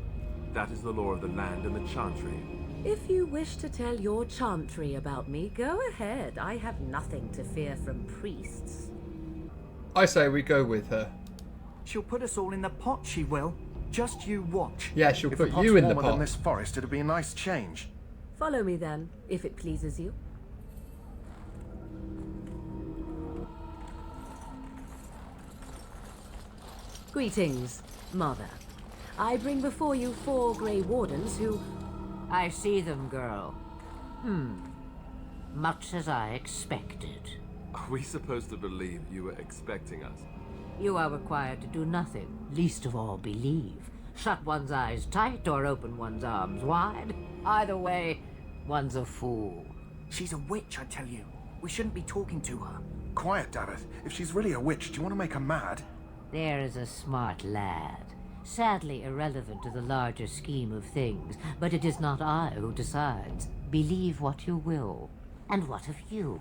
That is the law of the land and the Chantry.
If you wish to tell your chantry about me, go ahead. I have nothing to fear from priests.
I say we go with her.
She'll put us all in the pot, she will. Just you watch.
Yeah, she'll
If
put
the pot's
you in the
warmer than
pot.
this forest, it'd be a nice change.
Follow me then, if it pleases you. Greetings, Mother. I bring before you 4 Grey Wardens who...
I see them, girl. Much as I expected.
Are we supposed to believe you were expecting us?
You are required to do nothing, least of all believe. Shut one's eyes tight or open one's arms wide. Either way, one's a fool.
She's a witch, I tell you. We shouldn't be talking to her.
Quiet, Dareth. If she's really a witch, do you want to make her mad?
There is a smart lad. Sadly irrelevant to the larger scheme of things, but it is not I who decides. Believe what you will. And what of you?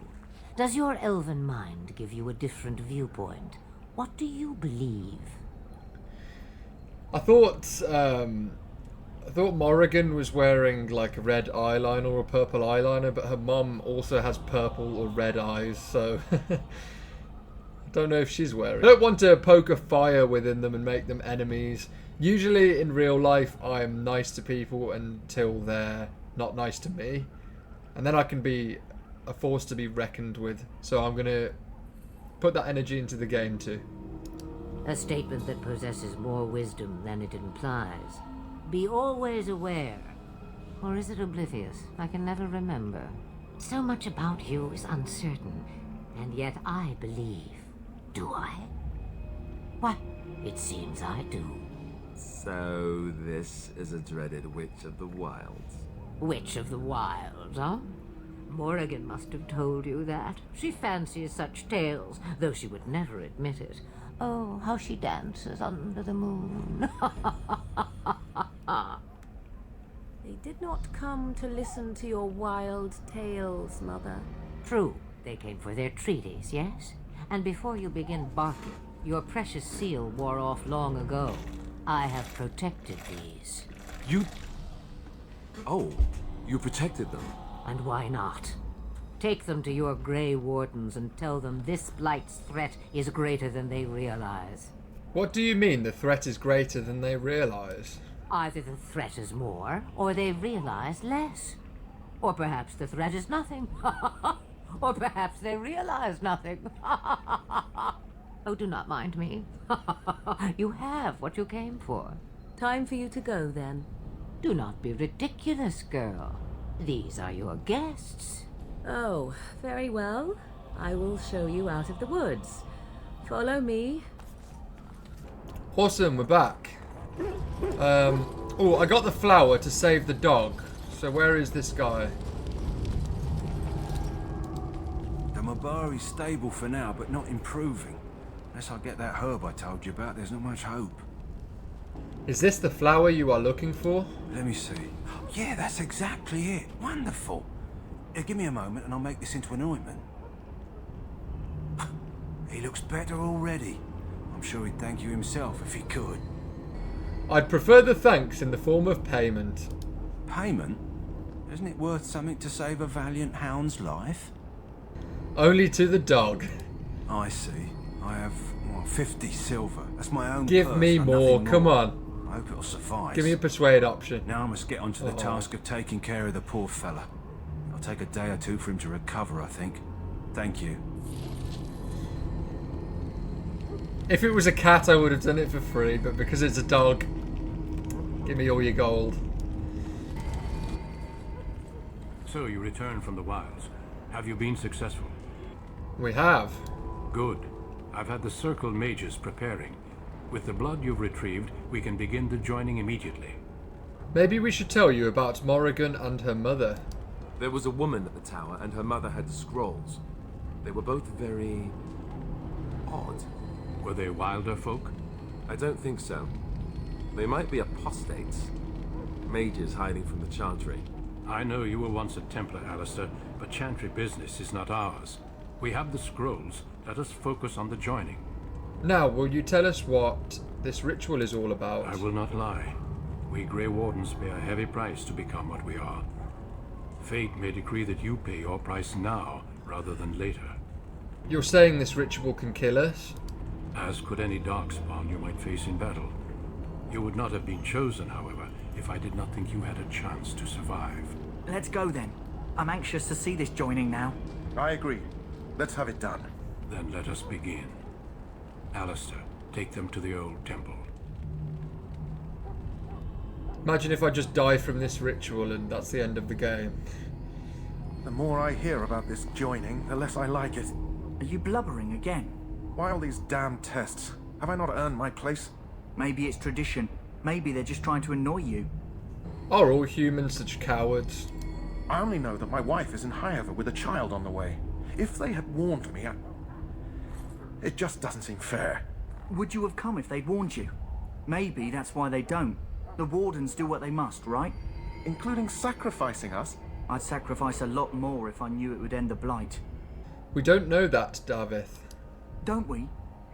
Does your elven mind give you a different viewpoint? What do you believe?
I thought Morrigan was wearing like a red eyeliner or a purple eyeliner, but her mum also has purple or red eyes, so I don't know if she's wearing it. I don't want to poke a fire within them and make them enemies. Usually in real life I'm nice to people until they're not nice to me, and then I can be a force to be reckoned with. So I'm gonna put that energy into the game too.
A statement that possesses more wisdom than it implies. Be always aware. Or is it oblivious? I can never remember. So much about you is uncertain, and yet I believe. Do I? Why, it seems I do.
So this is a dreaded Witch of the Wilds.
Witch of the Wilds, huh? Morrigan must have told you that. She fancies such tales, though she would never admit it. Oh, how she dances under the moon.
They did not come to listen to your wild tales, Mother.
True, they came for their treaties, yes? And before you begin barking, your precious seal wore off long ago. I have protected these.
You... Oh, you protected them.
And why not? Take them to your Grey Wardens and tell them this Blight's threat is greater than they realize.
What do you mean the threat is greater than they realize?
Either the threat is more, or they realize less. Or perhaps the threat is nothing. Or perhaps they realize nothing. Oh, do not mind me. You have what you came for.
Time for you to go, then.
Do not be ridiculous, girl. These are your guests.
Oh, very well. I will show you out of the woods. Follow me.
Awesome, we're back. Oh, I got the flower to save the dog. So where is this guy?
The Mabari's stable for now, but not improving. Unless I get that herb I told you about, there's not much hope.
Is this the flower you are looking for?
Let me see. Yeah, that's exactly it. Wonderful. Give me a moment and I'll make this into an ointment. He looks better already. I'm sure he'd thank you himself if he could.
I'd prefer the thanks in the form of payment.
Payment? Isn't it worth something to save a valiant hound's life?
Only to the dog.
I see. I have, well, 50 silver. That's my own
Give
purse,
me
and
more,
nothing
come on.
I hope it'll suffice.
Give me a persuade option.
Now I must get onto the task of taking care of the poor fella. It'll take a day or two for him to recover, I think. Thank you.
If it was a cat, I would have done it for free, but because it's a dog, give me all your gold.
So you returned from the wilds. Have you been successful?
We have.
Good. I've had the Circle mages preparing. With the blood you've retrieved, we can begin the joining immediately.
Maybe we should tell you about Morrigan and her mother.
There was a woman at the tower, and her mother had scrolls. They were both very odd.
Were they wilder folk?
I don't think so. They might be apostates. Mages hiding from the Chantry.
I know you were once a Templar, Alistair, but Chantry business is not ours. We have the scrolls. Let us focus on the joining.
Now, will you tell us what this ritual is all about?
I will not lie. We Grey Wardens pay a heavy price to become what we are. Fate may decree that you pay your price now, rather than later.
You're saying this ritual can kill us?
As could any darkspawn you might face in battle. You would not have been chosen, however, if I did not think you had a chance to survive.
Let's go then. I'm anxious to see this joining now.
I agree. Let's have it done.
Then let us begin. Alistair, take them to the old temple.
Imagine if I just die from this ritual and that's the end of the game.
The more I hear about this joining, the less I like it.
Are you blubbering again?
Why all these damn tests? Have I not earned my place?
Maybe it's tradition. Maybe they're just trying to annoy you.
Are all humans such cowards?
I only know that my wife is in Highover with a child on the way. If they had warned me, it just doesn't seem fair.
Would you have come if they'd warned you? Maybe that's why they don't. The Wardens do what they must, right?
Including sacrificing us?
I'd sacrifice a lot more if I knew it would end the Blight.
We don't know that, Davith.
Don't we?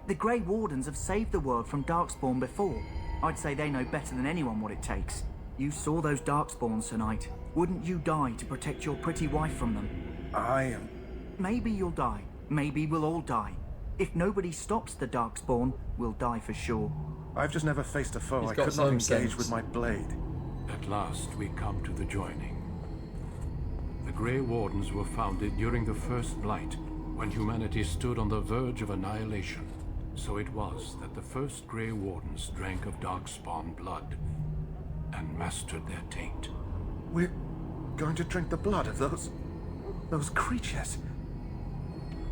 The Grey Wardens have saved the world from Darkspawn before. I'd say they know better than anyone what it takes. You saw those Darkspawns tonight. Wouldn't you die to protect your pretty wife from them?
Maybe
you'll die. Maybe we'll all die. If nobody stops the Darkspawn, we'll die for sure.
I've just never faced a foe I
got
could not
some
engage
sense.
with my blade.
At last, we come to the joining. The Grey Wardens were founded during the First Blight, when humanity stood on the verge of annihilation. So it was that the first Grey Wardens drank of Darkspawn blood and mastered their taint.
We're going to drink the blood of those creatures.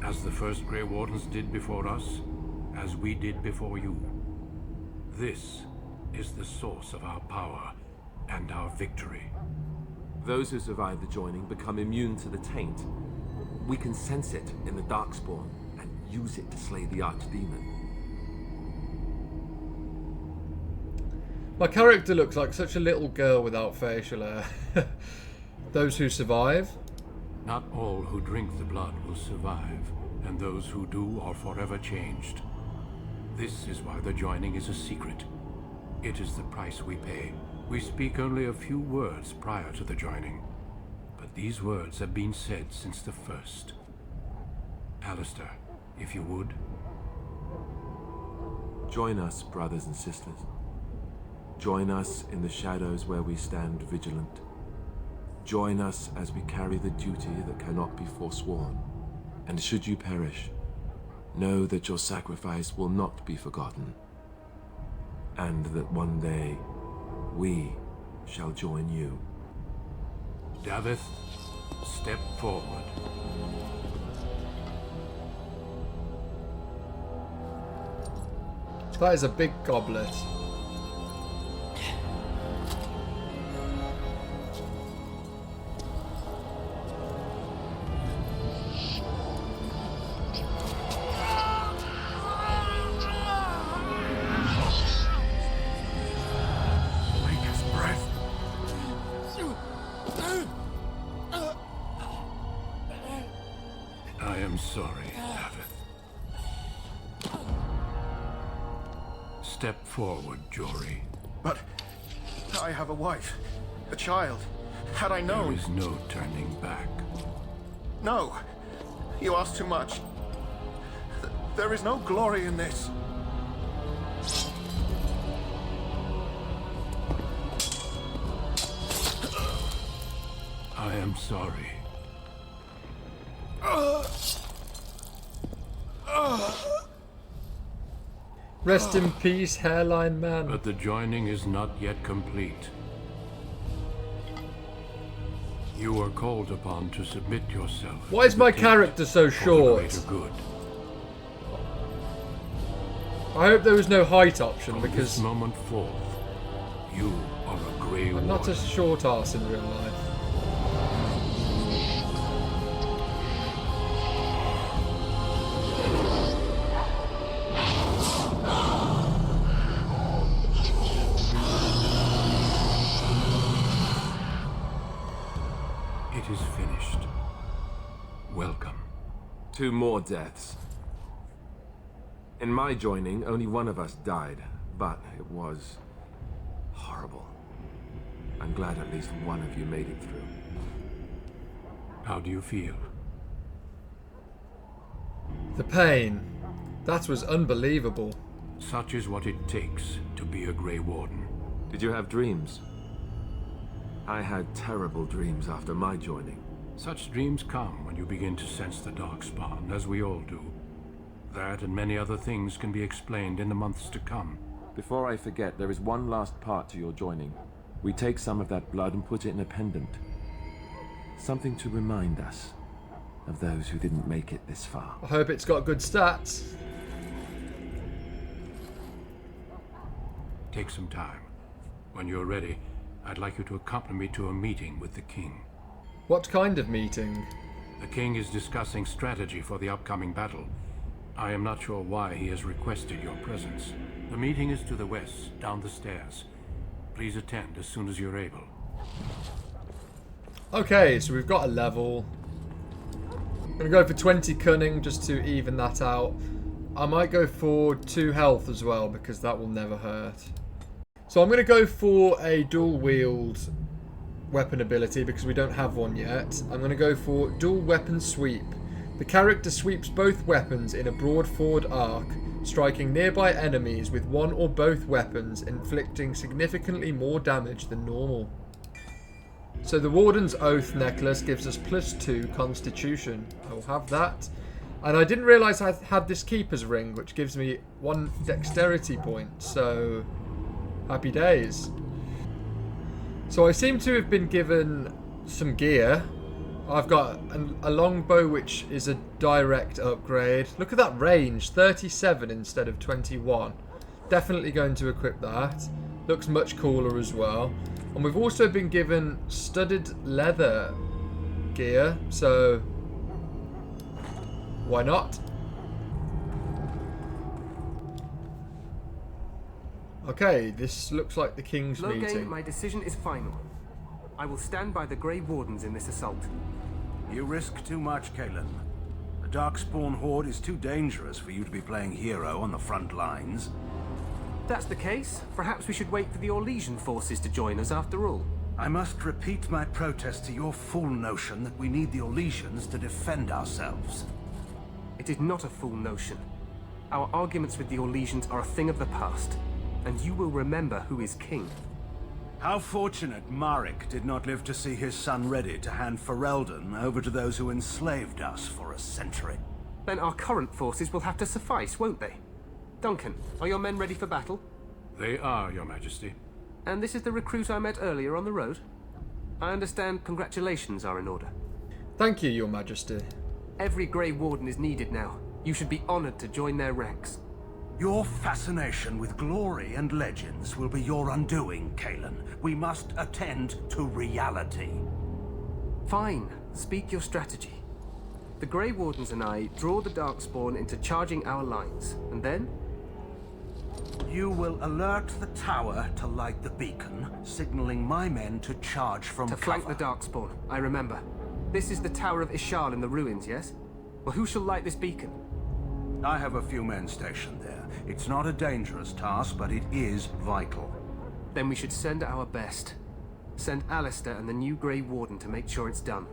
As the first Grey Wardens did before us, as we did before you. This is the source of our power and our victory.
Those who survive the joining become immune to the taint. We can sense it in the Darkspawn and use it to slay the Archdemon.
My character looks like such a little girl without facial hair. Those who survive?
Not all who drink the blood will survive, and those who do are forever changed. This is why the joining is a secret. It is the price we pay. We speak only a few words prior to the joining, but these words have been said since the first. Alistair, if you would.
Join us, brothers and sisters. Join us in the shadows where we stand vigilant. Join us as we carry the duty that cannot be forsworn. And should you perish, know that your sacrifice will not be forgotten, and that one day we shall join you.
Davith, step forward.
That is a big goblet.
I am sorry, Davith. Step forward, Jory.
But I have a wife, a child. Had I known...
There is no turning back.
No, you ask too much. There is no glory in this.
I am sorry.
Rest in peace, hairline man.
But the joining is not yet complete. You are called upon to submit yourself.
Why is my character so short?
Good.
I hope there was no height option
From
because
this moment forth, you are a Grey
I'm not a
Warden.
short ass in real life.
It is finished. Welcome.
2 more deaths. In my joining, only one of us died, but it was horrible. I'm glad at least one of you made it through.
How do you feel?
The pain. That was unbelievable.
Such is what it takes to be a Grey Warden.
Did you have dreams? I had terrible dreams after my joining.
Such dreams come when you begin to sense the Darkspawn, as we all do. That and many other things can be explained in the months to come.
Before I forget, there is one last part to your joining. We take some of that blood and put it in a pendant. Something to remind us of those who didn't make it this far.
I hope it's got good stats.
Take some time. When you're ready, I'd like you to accompany me to a meeting with the King.
What kind of meeting?
The King is discussing strategy for the upcoming battle. I am not sure why he has requested your presence. The meeting is to the west, down the stairs. Please attend as soon as you're able.
Okay, so we've got a level. I'm going to go for 20 cunning just to even that out. I might go for 2 health as well because that will never hurt. So I'm going to go for a dual wield weapon ability because we don't have one yet. I'm going to go for dual weapon sweep. The character sweeps both weapons in a broad forward arc, striking nearby enemies with one or both weapons, inflicting significantly more damage than normal. So the Warden's Oath necklace gives us +2 Constitution. I will have that. And I didn't realise I had this Keeper's Ring, which gives me 1 Dexterity point, so happy days. So I seem to have been given some gear. I've got a longbow, which is a direct upgrade. Look at that range, 37 instead of 21. Definitely going to equip that. Looks much cooler as well. And we've also been given studded leather gear, so why not? Okay, this looks like the King's
Logain,
meeting.
my decision is final. I will stand by the Grey Wardens in this assault.
You risk too much, Kalen. The Darkspawn Horde is too dangerous for you to be playing hero on the front lines.
If that's the case, perhaps we should wait for the Orlesian forces to join us after all.
I must repeat my protest to your fool notion that we need the Orlesians to defend ourselves.
It is not a fool notion. Our arguments with the Orlesians are a thing of the past, and you will remember who is king.
How fortunate Marek did not live to see his son ready to hand Ferelden over to those who enslaved us for a century.
Then our current forces will have to suffice, won't they? Duncan, are your men ready for battle?
They are, Your Majesty.
And this is the recruit I met earlier on the road? I understand congratulations are in order.
Thank you, Your Majesty.
Every Grey Warden is needed now. You should be honored to join their ranks.
Your fascination with glory and legends will be your undoing, Kalen. We must attend to reality.
Fine. Speak your strategy. The Grey Wardens and I draw the Darkspawn into charging our lines, and then?
You will alert the tower to light the beacon, signaling my men to charge from
To flank
cover.
the Darkspawn, I remember. This is the Tower of Ishal in the ruins, yes? Well, who shall light this beacon?
I have a few men stationed there. It's not a dangerous task, but it is vital.
Then we should send our best. Send Alistair and the new Grey Warden to make sure it's done.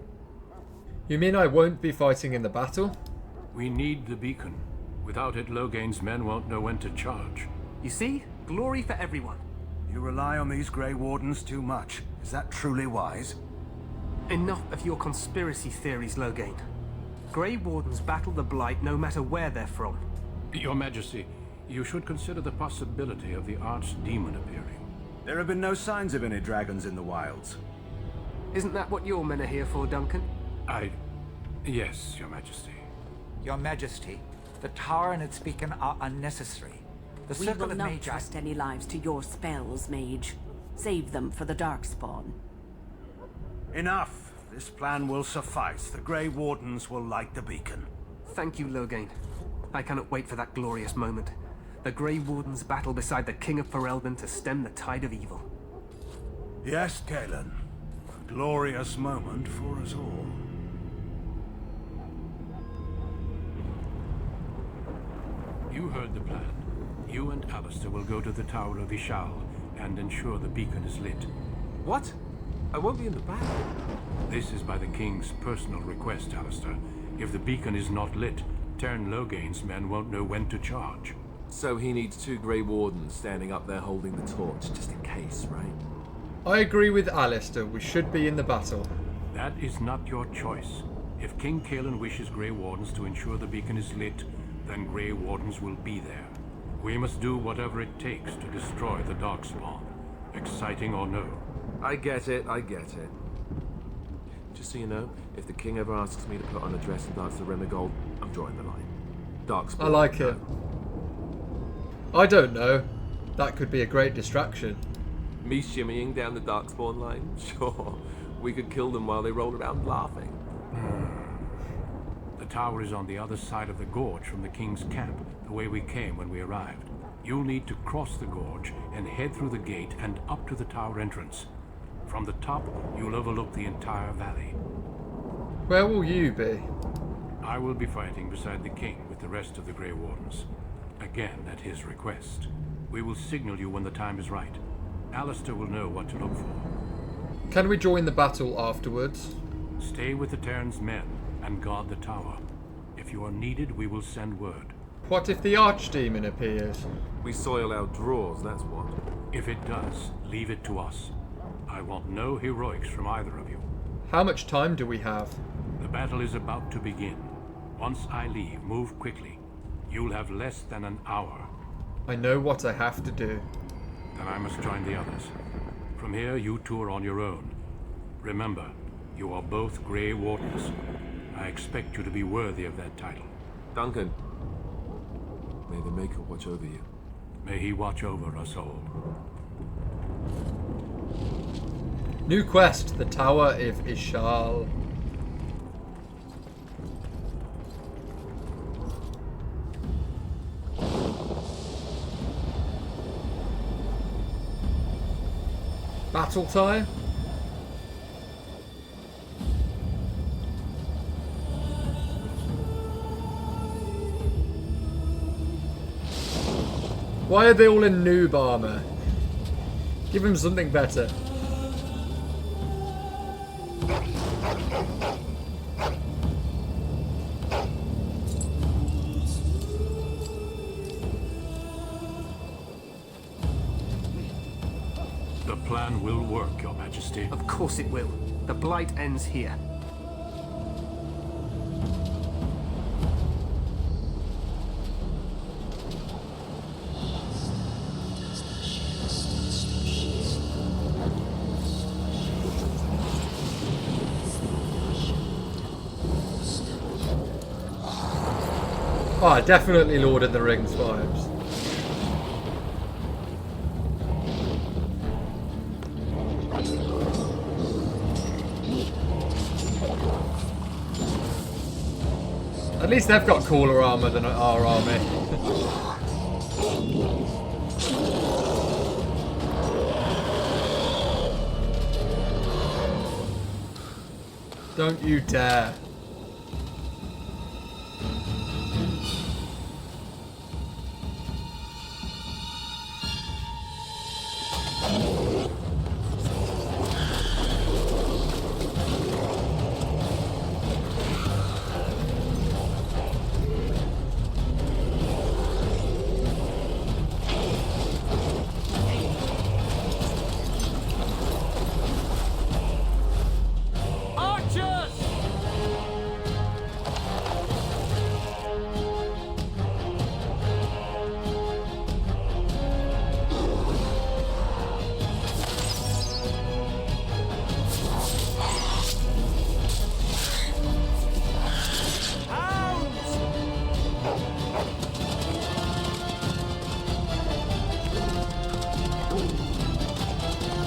You mean I won't be fighting in the battle?
We need the beacon. Without it, Loghain's men won't know when to charge.
You see? Glory for everyone.
You rely on these Grey Wardens too much. Is that truly wise?
Enough of your conspiracy theories, Loghain. Grey Wardens battle the Blight no matter where they're from.
Your Majesty, you should consider the possibility of the archdemon appearing.
There have been no signs of any dragons in the wilds.
Isn't that what your men are here for, Duncan?
Yes, Your Majesty.
Your Majesty, the tower and its beacon are unnecessary. The
We
circle
will
of
not
Magi...
trust any lives to your spells, Mage. Save them for the Darkspawn.
Enough! This plan will suffice. The Grey Wardens will light the beacon.
Thank you, Loghain. I cannot wait for that glorious moment. The Grey Wardens battle beside the King of Ferelden to stem the tide of evil.
Yes, Kalen. A glorious moment for us all.
You heard the plan. You and Alistair will go to the Tower of Ishal and ensure the beacon is lit.
What? I won't be in the battle.
This is by the King's personal request, Alistair. If the beacon is not lit, Tern Loghain's men won't know when to charge.
So he needs 2 Grey Wardens standing up there holding the torch, just in case, right?
I agree with Alistair. We should be in the battle.
That is not your choice. If King Kalen wishes Grey Wardens to ensure the beacon is lit, then Grey Wardens will be there. We must do whatever it takes to destroy the Darkspawn, exciting or no.
I get it, I get it. Just so you know, if the king ever asks me to put on a dress and dance the Remigold, I'm drawing the line. Darkspawn.
I like it. I don't know. That could be a great distraction.
Me shimmying down the Darkspawn line? Sure. We could kill them while they roll around laughing.
The tower is on the other side of the gorge from the King's camp, the way we came when we arrived. You'll need to cross the gorge and head through the gate and up to the tower entrance. From the top, you'll overlook the entire valley.
Where will you be?
I will be fighting beside the King with the rest of the Grey Wardens. Again, at his request. We will signal you when the time is right. Alistair will know what to look for.
Can we join the battle afterwards?
Stay with the Terran's men and guard the tower. If you are needed, we will send word.
What if the archdemon appears?
We soil our drawers, that's what.
If it does, leave it to us. I want no heroics from either of you.
How much time do we have?
The battle is about to begin. Once I leave, move quickly. You'll have less than an hour.
I know what I have to do.
Then I must join the others. From here, you two are on your own. Remember, you are both Grey Wardens. I expect you to be worthy of that title.
Duncan, may the Maker watch over you.
May he watch over us all.
New quest, the Tower of Ishal. Battle time? Why are they all in noob armor? Give them something better.
The plan will work, Your Majesty.
Of course it will. The Blight ends here.
Oh, definitely Lord of the Rings vibes. At least they've got cooler armor than our army. Don't you dare.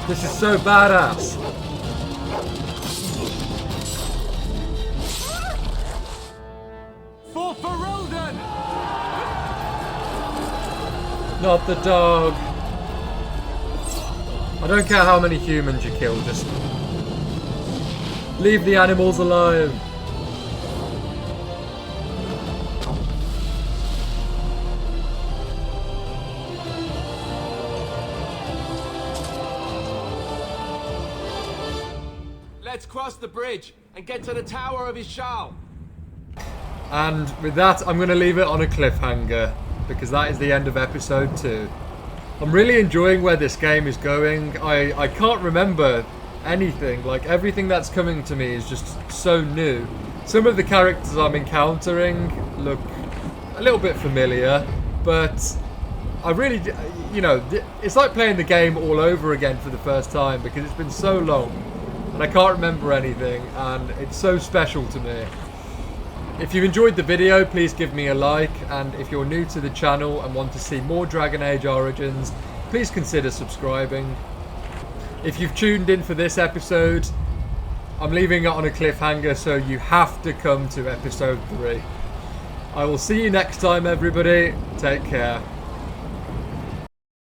This is so badass.
For Ferelden!
Not the dog. I don't care how many humans you kill, just leave the animals alive.
Let's cross the bridge and get to the Tower of Ishal.
And with that, I'm going to leave it on a cliffhanger, because that is the end of episode 2. I'm really enjoying where this game is going. I can't remember anything. Like, everything that's coming to me is just so new. Some of the characters I'm encountering look a little bit familiar, but I really, you know, it's like playing the game all over again for the first time, because it's been so long and I can't remember anything, and it's so special to me. If you enjoyed the video, please give me a like, and if you're new to the channel and want to see more Dragon Age Origins, please consider subscribing. If you've tuned in for this episode, I'm leaving it on a cliffhanger, so you have to come to episode 3. I will see you next time, everybody. Take care.